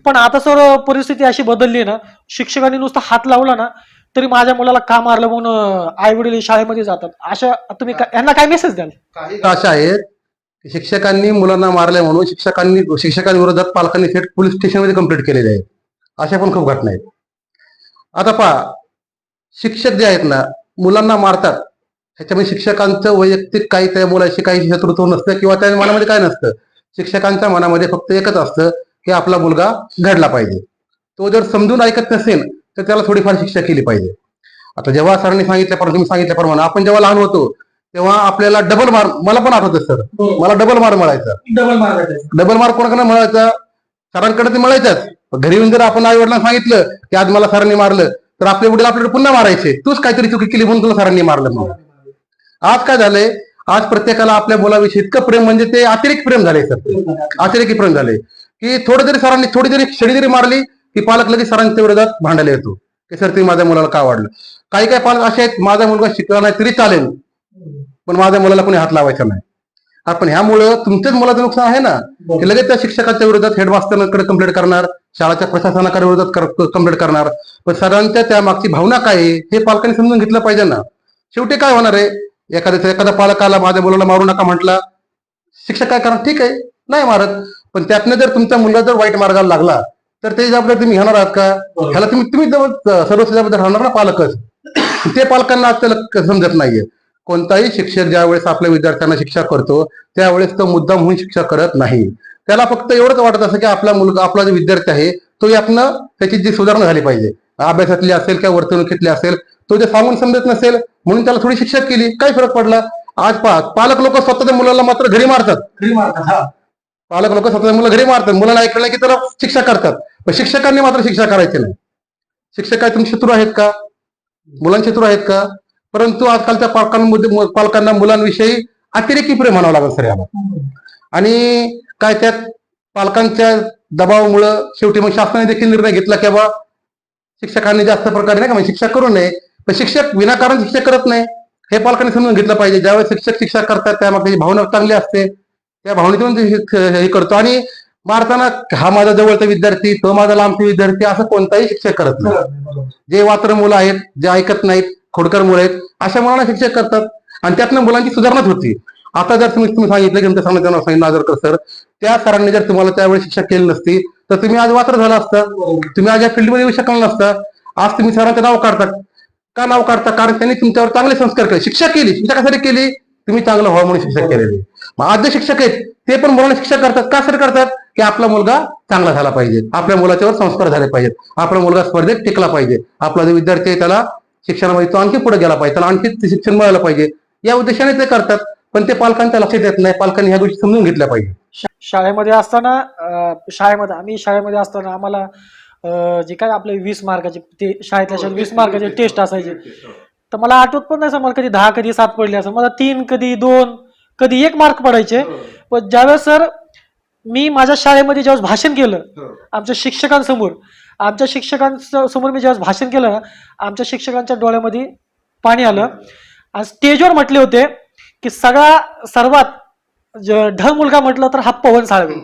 पण आता सर परिस्थिती अशी बदलली ना, शिक्षकांनी नुसता हात लावला ना तरी माझ्या मुलाला का मारलं म्हणून आई वडील शाळेमध्ये जातात. अशा तुम्ही यांना काय मेसेज द्याल? अशा आहेत की शिक्षकांनी मुलांना मारले म्हणून शिक्षकांविरोधात पालकांनी थेट पोलीस स्टेशनमध्ये कंप्लेंट केलेली आहे. अशा पण खूप घटना आहेत. आता पहा, शिक्षक जे आहेत ना मुलांना मारतात, ह्याच्यामध्ये शिक्षकांचं वैयक्तिक काही त्या मुलाशी काही शत्रुत्व नसतं किंवा त्या मनामध्ये काय नसतं. शिक्षकांच्या मनामध्ये फक्त एकच असतं की आपला मुलगा घडला पाहिजे. तो जर समजून ऐकत नसेल तर त्याला थोडीफार शिक्षा केली पाहिजे. आता जेव्हा सरांनी तुम्ही सांगितल्याप्रमाणे आपण जेव्हा लहान होतो तेव्हा आपल्याला डबल मार, मला पण आठवतं सर, मला डबल मार मिळायचा. डबल मार कोणाकडे मिळायचा? सरांकडे ते मिळायचाच. घरी येऊन जर आपण आई वडिलांना सांगितलं की आज मला सरांनी मारलं तर आपले वडील आपल्याकडे पुन्हा मारायचे, तूच काहीतरी चुकी केली म्हणून तुला सरांनी मारलं म्हणून. आज काय झालंय, आज प्रत्येकाला आपल्या मुलाविषयी इतकं प्रेम, म्हणजे ते अतिरेक प्रेम झाले सर, अतिरेकी प्रेम झाले की सरांनी थोडी जरी शेडी जरी मारली की पालक लगेच सरांच्या विरोधात भांडायला येतो की सर तुम्ही माझ्या मुलाला का वाढलं. काही काही पालक असे आहेत, माझा मुलगा शिकला नाही तरी चालेल पण माझ्या मुलाला कोणी हात लावायचा नाही. पण ह्यामुळं तुमच्याच मुलाचं नुकसान आहे ना, की लगेच त्या शिक्षकाच्या विरोधात हेडमास्टरकडे कंप्लेंट करणार, शाळेच्या प्रशासनाकडे विरोधात कंप्लेंट करणार. पण सरांच्या त्या मागची भावना काय आहे हे पालकांनी समजून घेतलं पाहिजे ना. शेवटी काय होणार आहे, एखादा पालकाला माझ्या मुलाला मारू नका म्हटला, शिक्षक काय करणार, ठीक आहे नाही मारत, पण त्यातनं जर तुमचा मुलगा जर वाईट मार्गाला लागला तर ते जबाबदारी तुम्ही घेणार आहात का? ह्याला तुम्ही सर्व जबाबदार राहणार ना, पालकच. ते पालकांना आजकाल समजत नाहीये. कोणताही शिक्षक ज्या वेळेस आपल्या विद्यार्थ्यांना शिक्षा करतो त्यावेळेस तो मुद्दाम होऊन शिक्षा करत नाही. त्याला फक्त एवढंच वाटत असं की आपला मुलगा, आपला जो विद्यार्थी आहे तो यातनं त्याची जी सुधारणा झाली पाहिजे, अभ्यासातली असेल किंवा वर्तणुकीतली असेल, तो जे सांगून समजत नसेल म्हणून त्याला थोडी शिक्षा केली, काय फरक पडला? आज पालक लोक स्वतःच्या मुलाला मात्र घरी मारतात. पालक लोक स्वतःच्या मुलं घरी मारतात, मुलाला ऐकलं की त्याला शिक्षा करतात, पण शिक्षकांनी मात्र शिक्षा करायची नाही. शिक्षक काय तुमचे शत्रू आहेत का? मुलांचे शत्रू आहेत का? परंतु आजकालच्या पालकांना मुलांविषयी अतिरेकी प्रेम म्हणावं लागेल सर याला. आणि काय त्यात पालकांच्या दबावामुळं शेवटी मग शासनाने देखील निर्णय घेतला की बाबा शिक्षकांनी जास्त प्रकारे नाही का म्हणजे शिक्षा करू नये, पण शिक्षक विनाकारण शिक्षा करत नाही हे पालकांनी समजून घेतलं पाहिजे. ज्यावेळेस शिक्षक शिक्षा करतात त्यामागे त्याची भावना चांगली असते, त्या भावनेतून हे करतो. आणि मारताना हा माझा जवळचा विद्यार्थी, तो माझा लांबचा विद्यार्थी असं कोणताही शिक्षक करत नाही. जे वात्र मुलं आहेत, जे ऐकत नाहीत, खोडकर मुलं आहेत, अशा मुलांना शिक्षक करतात आणि त्यातनं मुलांची सुधारणाच होती. आता जर तुम्ही सांगितलं की तुमच्या सांगितलं नाजरकर सर, त्या सरांनी जर तुम्हाला त्यावेळी शिक्षा केली नसती तर तुम्ही आज वात्र झाला असता, तुम्ही आज या फील्डमध्ये येऊ शकला नसता. आज तुम्ही सरांचं नाव काढतात. का नाव काढता? कारण त्यांनी तुमच्यावर चांगले संस्कार केले. शिक्षा केली, शिक्षा कशासाठी केली? तुम्ही चांगलं व्हावं म्हणून शिक्षा केलेली. मग आज जे शिक्षक आहेत ते पण मुलांना शिक्षा करतात, का सर करतात? की आपला मुलगा चांगला झाला पाहिजे, आपल्या मुलाच्यावर संस्कार झाले पाहिजेत, आपला मुलगा स्पर्धेत टिकला पाहिजे, आपला जो विद्यार्थी आहे त्याला शिक्षणामध्ये तो आणखी पुढे गेला पाहिजे, त्याला आणखी शिक्षण मिळालं पाहिजे, या उद्देशाने ते करतात. पण ते पालकांच्या लक्षात येत नाही. पालकांनी ह्या गोष्टी समजून घेतल्या पाहिजे. शाळेमध्ये असताना आम्ही शाळेमध्ये असताना आम्हाला जे काय आपले 20 मार्काचे ते शाळेतल्या 20 मार्काचे टेस्ट असायचे, तर मला आठवत पण नाही सर मला कधी 10 कधी 7 पडले असं, मला 3 कधी 2 कधी 1 मार्क पडायचे. पण ज्यावेळेस सर मी माझ्या शाळेमध्ये ज्यावेळेस भाषण केलं आमच्या शिक्षकांसमोर मी ज्यावेळेस भाषण केलं ना, आमच्या शिक्षकांच्या डोळ्यामध्ये पाणी आलं आणि स्टेजवर म्हटले होते की सर्वात ढ मुलगा म्हटलं तर हा पवन साळवे,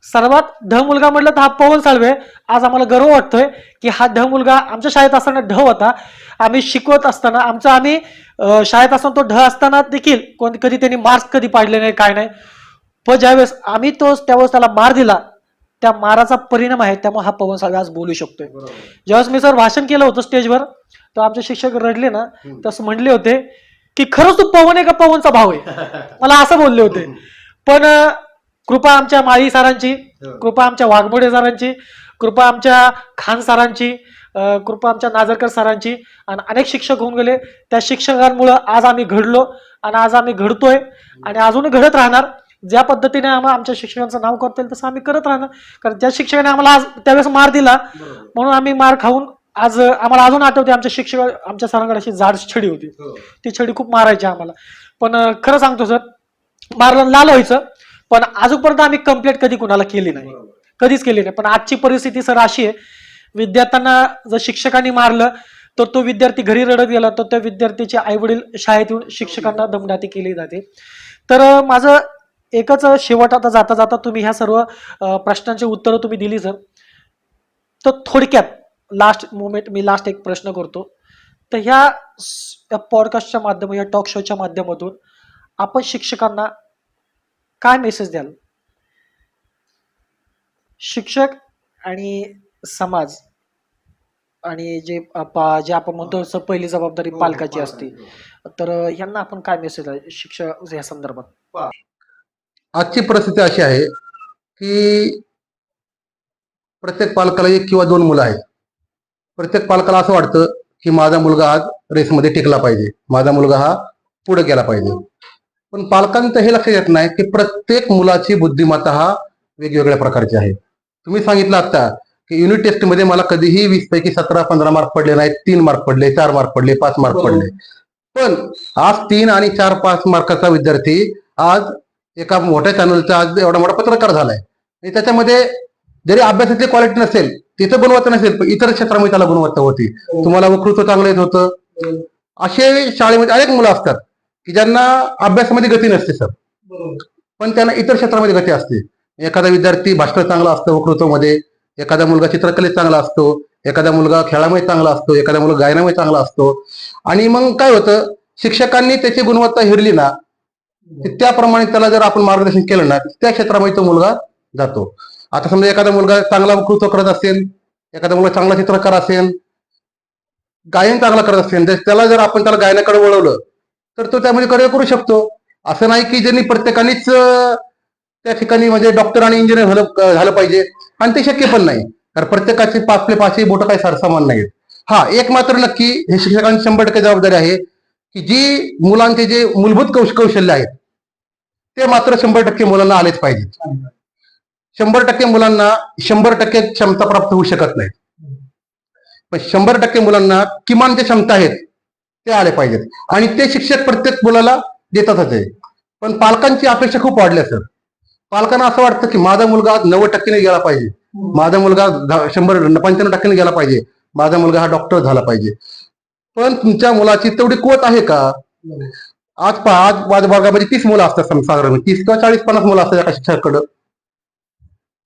सर्वात ढ मुलगा म्हटलं तर हा पवन साळवे. आज आम्हाला गर्व वाटतोय की हा ढ मुलगा आमच्या शाळेत असताना ढ होता. आम्ही शिकवत असताना आम्ही शाळेत असताना तो ढ असताना देखील कधी त्यांनी मार्क्स कधी पाडले नाही, काय नाही. पण ज्यावेळेस आम्ही त्यावेळेस त्याला मार दिला, त्या माराचा परिणाम आहे, त्यामुळे हा पवन साळवे आज बोलू शकतोय. ज्यावेळेस मी सर भाषण केलं होतं स्टेजवर, तर आमचे शिक्षक रडले ना, तसं म्हणले होते की खरंच तू पवन आहे का पवनचा भाव आहे, मला असं बोलले होते. पण कृपा आमच्या माळी सरांची, कृपा आमच्या वाघमोडे सरांची, कृपा आमच्या खान सरांची, कृपा आमच्या नाजरकर सरांची आणि अनेक शिक्षक होऊन गेले. त्या शिक्षकांमुळे आज आम्ही घडलो आणि आज आम्ही घडतोय आणि अजूनही घडत राहणार. ज्या पद्धतीने आमच्या शिक्षकांचं नाव करता येईल तसं आम्ही करत राहणार. कारण ज्या शिक्षकाने आम्हाला आज त्यावेळेस मार दिला म्हणून आम्ही मार खाऊन आज आम्हाला अजून आठवते आमच्या शिक्षक आमच्या सरांकडे अशी जाड छडी होती, ती छडी खूप मारायची आम्हाला. पण खरं सांगतो सर, मारलं लाल व्हायचं, पण अजूनपर्यंत आम्ही कंप्लेंट कधी कुणाला केली नाही, कधीच केली नाही. पण आजची परिस्थिती सर अशी आहे, विद्यार्थ्यांना जर शिक्षकांनी मारलं तर तो विद्यार्थी घरी रडत गेला तर त्या विद्यार्थ्याचे आई वडील शाळेत येऊन शिक्षकांना दमदाटी केली जाते. तर माझं एकच शेवट, आता जाता जाता तुम्ही ह्या सर्व प्रश्नांची उत्तरं तुम्ही दिली सर, तर थोडक्यात लास्ट एक प्रश्न करतो. तर ह्या पॉडकास्टच्या माध्यमातून, या टॉक शोच्या माध्यमातून आपण शिक्षकांना काय मेसेज द्याल? शिक्षक आणि समाज आणि जे आपण म्हणतो पहिली जबाबदारी पालकाची असते, तर ह्यांना आपण काय मेसेज द्याल शिक्षक या संदर्भात? आजची परिस्थिती अशी आहे की प्रत्येक पालकाला 1 किंवा 2 मुलं आहेत. प्रत्येक पालकाला असं वाटतं की माझा मुलगा आज रेसमध्ये टिकला पाहिजे, माझा मुलगा हा पुढे गेला पाहिजे. पण पालकांचं हे लक्षात येत नाही की प्रत्येक मुलाची बुद्धिमत्ता हा वेगवेगळ्या प्रकारची आहे. तुम्ही सांगितलं आता की युनिट टेस्ट मध्ये मला कधीही 20 पैकी 17-15 मार्क पडले नाहीत, 3 मार्क पडले, 4 मार्क पडले, 5 मार्क पडले. पण आज 3 आणि 4-5 मार्काचा विद्यार्थी आज एका मोठ्या चॅनलचा आज एवढा मोठा पत्रकार झालाय. आणि त्याच्यामध्ये जरी अभ्यासाची क्वालिटी नसेल, तिथं गुणवत्ता नसेल, पण इतर क्षेत्रामध्ये त्याला गुणवत्ता होती. तुम्हाला वक्तृत्व चांगलं येत होतं. असे शाळेमध्ये अनेक मुलं असतात की ज्यांना अभ्यासामध्ये गती नसते सर, पण त्यांना इतर क्षेत्रामध्ये गती असते. एखादा विद्यार्थी भाषण चांगला असतो वक्तृत्वामध्ये, एखादा मुलगा चित्रकलेत चांगला असतो, एखादा मुलगा खेळामध्ये चांगला असतो, एखादा मुलगा गायनामध्ये चांगला असतो. आणि मग काय होतं, शिक्षकांनी त्याची गुणवत्ता हेरली ना, की त्याप्रमाणे त्याला जर आपण मार्गदर्शन केलं ना, त्या क्षेत्रामध्ये तो मुलगा जातो. आता समजा एखादा मुलगा चांगला वक्तृत्व करत असेल, एखादा मुलगा चांगला चित्रकार असेल, गायन चांगला करत असेल, तर त्याला जर आपण त्याला गायनाकडे वळवलं तर तो त्यामध्ये करिअर करू शकतो. असं नाही की ज्यांनी प्रत्येकानेच त्या ठिकाणी म्हणजे डॉक्टर आणि इंजिनियर झालं पाहिजे, आणि ते शक्य पण नाही, कारण प्रत्येकाचे आपले पाचही बोट काही सरसमान नाहीत. हा, एक मात्र नक्की हे शिक्षकांची 100% जबाबदारी आहे की जी मुलांचे जे मूलभूत कौशल्य आहेत ते मात्र 100% मुलांना आलेच पाहिजे. 100% मुलांना 100% क्षमता प्राप्त होऊ शकत नाही, पण 100% मुलांना किमान जे क्षमता आहेत ते आले पाहिजेत, आणि ते शिक्षक प्रत्येक मुलाला देतातच आहे. पण पालकांची अपेक्षा खूप वाढल्या सर. पालकांना असं वाटतं की माझा मुलगा 90% गेला पाहिजे, माझा मुलगा 95% गेला पाहिजे, माझा मुलगा हा डॉक्टर झाला पाहिजे. पण तुमच्या मुलाची तेवढी कुवत आहे का? आज माझ्या वर्गामध्ये 30 मुलं असतात, साधारण 30 किंवा 40-50 मुलं असतात एका शिक्षकाकडं.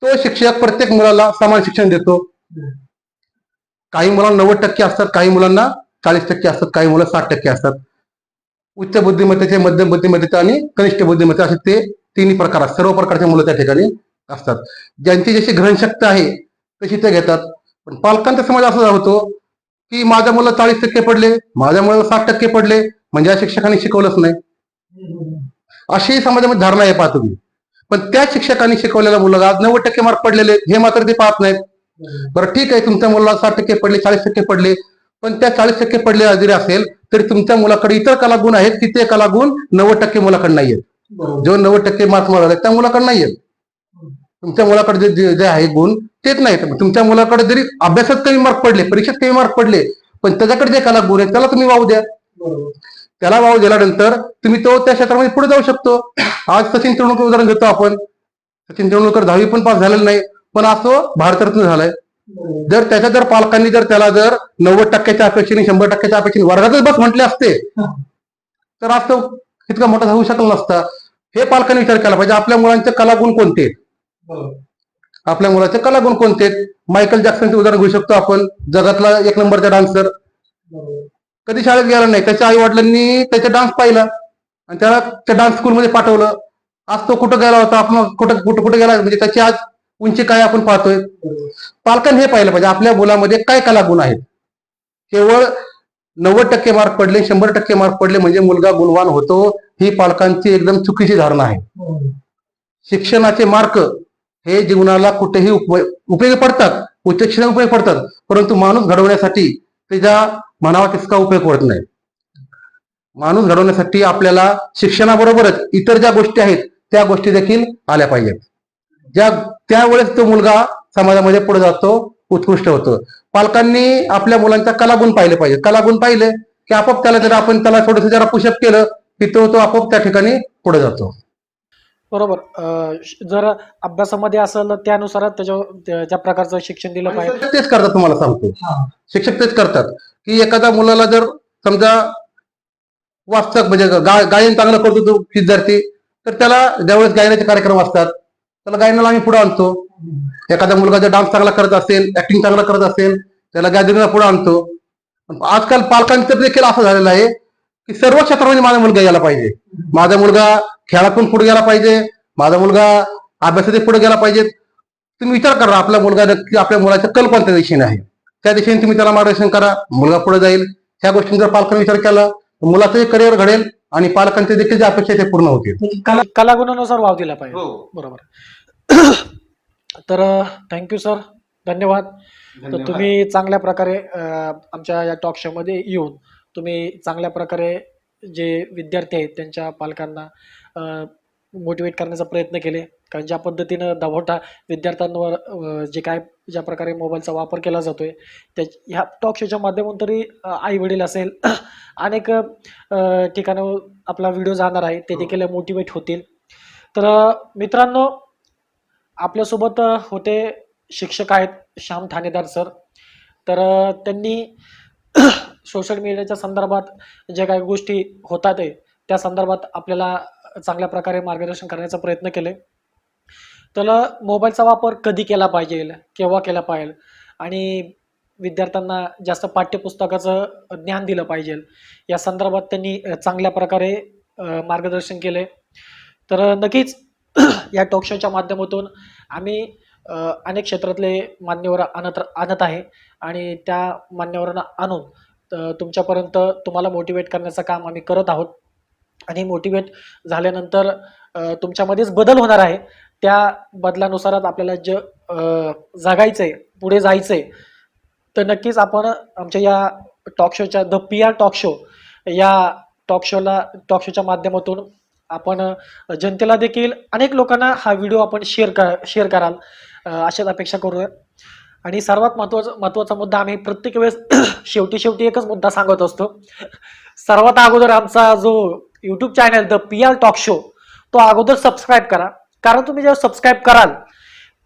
तो शिक्षक प्रत्येक मुलाला समान शिक्षण देतो. काही मुलांना 90% असतात, काही मुलांना 40% असतात, काही मुलं 60% असतात. उच्च बुद्धिमत्तेचे, मध्यम बुद्धिमत्तेचे आणि कनिष्ठ बुद्धिमत्ते असे ते तिन्ही प्रकार असतात. सर्व प्रकारचे मुलं त्या ठिकाणी असतात. ज्यांची जशी ग्रहणशक्ती आहे तशी ते घेतात. पण पालकांचा समाज असा होतो की माझ्या मुलं 40% पडले, माझ्या मुलाला 60% पडले म्हणजे या शिक्षकांनी शिकवलंच नाही, अशी समाजामध्ये धारणा आहे, पाहतो मी. पण त्या शिक्षकांनी शिकवलेला मुलगा आज 90% मार्क पडलेले हे मात्र ते पाहत नाहीत. बरं ठीक आहे, तुमच्या मुलाला 60% पडले, 40% पडले, पण त्या 40% पडले जरी असेल तरी तुमच्या मुलाकडे इतर कलागुण आहेत की ते कलागुण 90% मुलाकडे नाहीयेत. जो 90% मार्क मिळाले त्या मुलाकडे नाहीयेत. तुमच्या मुलाकडे जे आहे गुण तेच नाहीत. तुमच्या मुलाकडे जरी अभ्यासात कमी मार्क पडले, परीक्षेत कमी मार्क पडले, पण त्याच्याकडे जे कलागुण आहेत त्याला तुम्ही वाव द्या. त्याला वाव दिल्यानंतर तुम्ही तो त्या क्षेत्रामध्ये पुढे जाऊ शकतो. आज सचिन तेंडुलकर उदाहरण घेतो आपण. सचिन तेंडुलकर 10वी पण पास झालेलं नाही, पण असो भारतरत्न झालाय. जर त्याच्या जर पालकांनी जर त्याला जर 90%च्या अपेक्षेने 100%च्या अपेक्षेने वर्गातच बस म्हटले असते तर आज तो इतका मोठा होऊ शकला नसता. हे पालकांनी विचार केला पाहिजे, आपल्या मुलांचे कलागुण कोणते, आपल्या मुलाचे कलागुण कोणते. मायकल जॅक्सनचे उदाहरण घेऊ शकतो आपण, जगातला 1 नंबरचा डान्सर. कधी शाळेत गेला नाही, त्याच्या आई वडिलांनी त्याचा डान्स पाहिला आणि त्याला त्या डान्स स्कूलमध्ये पाठवलं. आज तो कुठं गेला होता, आपण कुठं कुठं कुठे गेला, म्हणजे त्याची आज उंची काय आपण पाहतोय. पालकांनी हे पाहिलं पाहिजे आपल्या मुलामध्ये काय कलागुण आहेत. केवळ 90% मार्क पडले, 100% मार्क पडले म्हणजे मुलगा गुणवान होतो, ही पालकांची एकदम चुकीची धारणा आहे. शिक्षणाचे मार्क हे जीवनाला कुठेही उपयोगी पडतात, उच्च शिक्षण उपयोगी पडतात, परंतु माणूस घडवण्यासाठी त्याच्या म्हणावा तितका उपयोग पडत नाही. माणूस घडवण्यासाठी आपल्याला शिक्षणाबरोबरच इतर ज्या गोष्टी आहेत त्या गोष्टी देखील आल्या पाहिजेत. त्यावेळेस तो मुलगा समाजामध्ये पुढे जातो, उत्कृष्ट होतो. पालकांनी आपल्या मुलांच्या कलागुण पाहिले पाहिजे. कलागुण पाहिले की आपोआप त्याला जर आपण त्याला थोडंसं जरा पुशअप केलं की तो आपोआप त्या ठिकाणी पुढे जातो. बरोबर. जर अभ्यासामध्ये असेल तर त्यानुसार त्या प्रकारचं शिक्षण दिलं पाहिजे. शिक्षक तेच करतात, तुम्हाला सांगतो. शिक्षक तेच करतात की एखाद्या मुलाला जर समजा वाचतात म्हणजे गायन चांगलं करतो तो विद्यार्थी, तर त्याला ज्यावेळेस गायनाचे कार्यक्रम असतात त्याला गायनाला आम्ही पुढे आणतो. एखादा मुलगा जर डान्स चांगला करत असेल, ऍक्टिंग चांगला करत असेल, त्याला गॅदरिंगला पुढे आणतो. आजकाल पालकांचं देखील असं झालेलं आहे की सर्व क्षेत्रामध्ये माझा मुलगा गेला पाहिजे, माझा मुलगा खेळातून पुढे गेला पाहिजे, माझा मुलगा अभ्यासात पुढे गेला पाहिजे. तुम्ही विचार करा आपला मुलगा नक्की आपल्या मुलाचा कल कोणत्या दिशेने आहे, त्या दिशेने तुम्ही त्याला मार्गदर्शन करा, मुलगा पुढे जाईल. ह्या गोष्टींचा जर पालकांनी विचार केला तर मुलाचं करिअर घडेल आणि पालकांचे देखील जे अपेक्षा ते पूर्ण होतील. कलागुणानुसार वाव दिला पाहिजे. हो. बरोबर. तर थँक्यू सर, धन्यवाद. तर तुम्ही चांगल्या प्रकारे आमच्या या टॉक शो मध्ये येऊन तुम्ही चांगल्या प्रकारे जे विद्यार्थी आहेत त्यांच्या पालकांना मोटिवेट करण्याचा प्रयत्न केले. कारण ज्या पद्धतीनं दबावटा विद्यार्थ्यांवर ज्या प्रकारे मोबाईलचा वापर केला जातोय ह्या टॉक शोच्या माध्यमातून तरी आई वडील असेल अनेक ठिकाणावर आपला व्हिडिओ जाणार आहे, ते देखील मोटिवेट होतील. तर मित्रांनो, आपल्यासोबत होते शिक्षक आहेत श्याम ठाणेदार सर. तर त्यांनी सोशल मीडियाच्या संदर्भात ज्या काही गोष्टी होतात आहे त्या संदर्भात आपल्याला चांगल्या प्रकारे मार्गदर्शन करण्याचा प्रयत्न केले. त्याला मोबाईलचा वापर कधी केला पाहिजे, केव्हा केला पाहिजे आणि विद्यार्थ्यांना जास्त पाठ्यपुस्तकाचं ज्ञान दिलं पाहिजे या संदर्भात त्यांनी चांगल्या प्रकारे मार्गदर्शन केले. तर नक्कीच या टॉक शोच्या माध्यमातून आम्ही अनेक क्षेत्रातले मान्यवर आणत आहे आणि त्या मान्यवरांना आणून तुमच्यापर्यंत तुम्हाला मोटिवेट करण्याचं काम आम्ही करत आहोत. आणि मोटिवेट झाल्यानंतर तुमच्यामध्येच बदल होणार आहे. त्या बदलानुसारच आपल्याला जगायचंय, पुढे जायचंय. तर नक्कीच आपण आमच्या या टॉक शोच्या द PR टॉक शो या टॉक शोच्या माध्यमातून आपण जनतेला देखील अनेक लोकांना हा व्हिडिओ आपण शेअर कराल अशाच अपेक्षा करूया. आणि सर्वात महत्त्वाचा मुद्दा आम्ही प्रत्येक वेळेस शेवटी एकच मुद्दा सांगत असतो. सर्वात अगोदर आमचा जो YouTube channel the PR talk show तो अगोदर सबस्क्राईब करा. कारण तुम्ही जेव्हा सबस्क्राईब कराल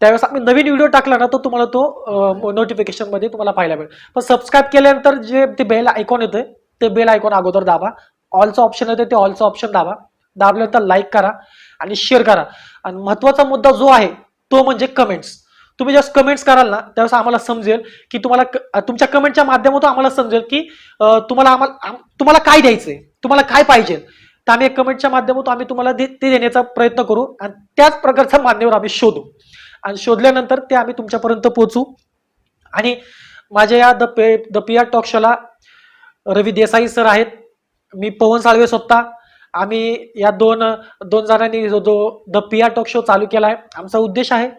त्यावेळेस आम्ही नवीन व्हिडिओ टाकला ना तर तुम्हाला तो नोटिफिकेशन मध्ये तुम्हाला पाहायला मिळेल. पण सबस्क्राईब केल्यानंतर जे ते बेल आयकॉन येते ते बेल आयकॉन अगोदर दाबा. ऑलचा ऑप्शन येते ते ऑलचा ऑप्शन दाबा. दाबल्यानंतर लाईक करा आणि शेअर करा. आणि महत्त्वाचा मुद्दा जो आहे तो म्हणजे कमेंट्स. तुम्ही जेव्हा कमेंट्स कराल ना त्यावेळेस आम्हाला समजेल की तुम्हाला तुमच्या कमेंटच्या माध्यमातून आम्हाला समजेल की तुम्हाला काय द्यायचंय, तुम्हाला काय पाहिजे. तर आम्ही कमेंटच्या माध्यमातून आम्ही तुम्हाला ते देण्याचा प्रयत्न करू आणि त्याच प्रकारचा मान्यवर आम्ही शोधू आणि शोधल्यानंतर ते आम्ही तुमच्यापर्यंत पोहोचू. आणि माझ्या या द PR टॉक शोला रवी देसाई सर आहेत, मी पवन साळवे स्वतः. आम्ही या दोन जणांनी जो द PR टॉक शो चालू केला आहे. आमचा उद्देश आहे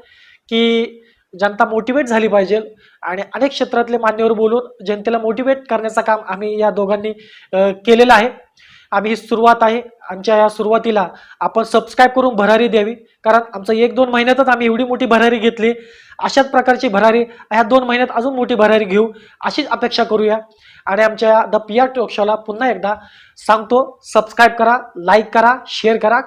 की जनता मोटिवेट झाली पाहिजे आणि अनेक क्षेत्रातले मान्यवर बोलून जनतेला मोटिवेट करण्याचं काम आम्ही या दोघांनी केलेलं आहे. आम्ही ही सुरुवात आहे. आमच्या या सुरुवातीला आपण सबस्क्राईब करून भरारी द्यावी. कारण आमचं 1-2 महिन्यातच आम्ही एवढी मोठी भरारी घेतली. अशाच प्रकारची भरारी ह्या 2 महिन्यात अजून मोठी भरारी घेऊ अशीच अपेक्षा करूया. आणि आमच्या द PR टॉक शोला पुन्हा एकदा सांगतो, सबस्क्राईब करा, लाईक करा, शेअर करा.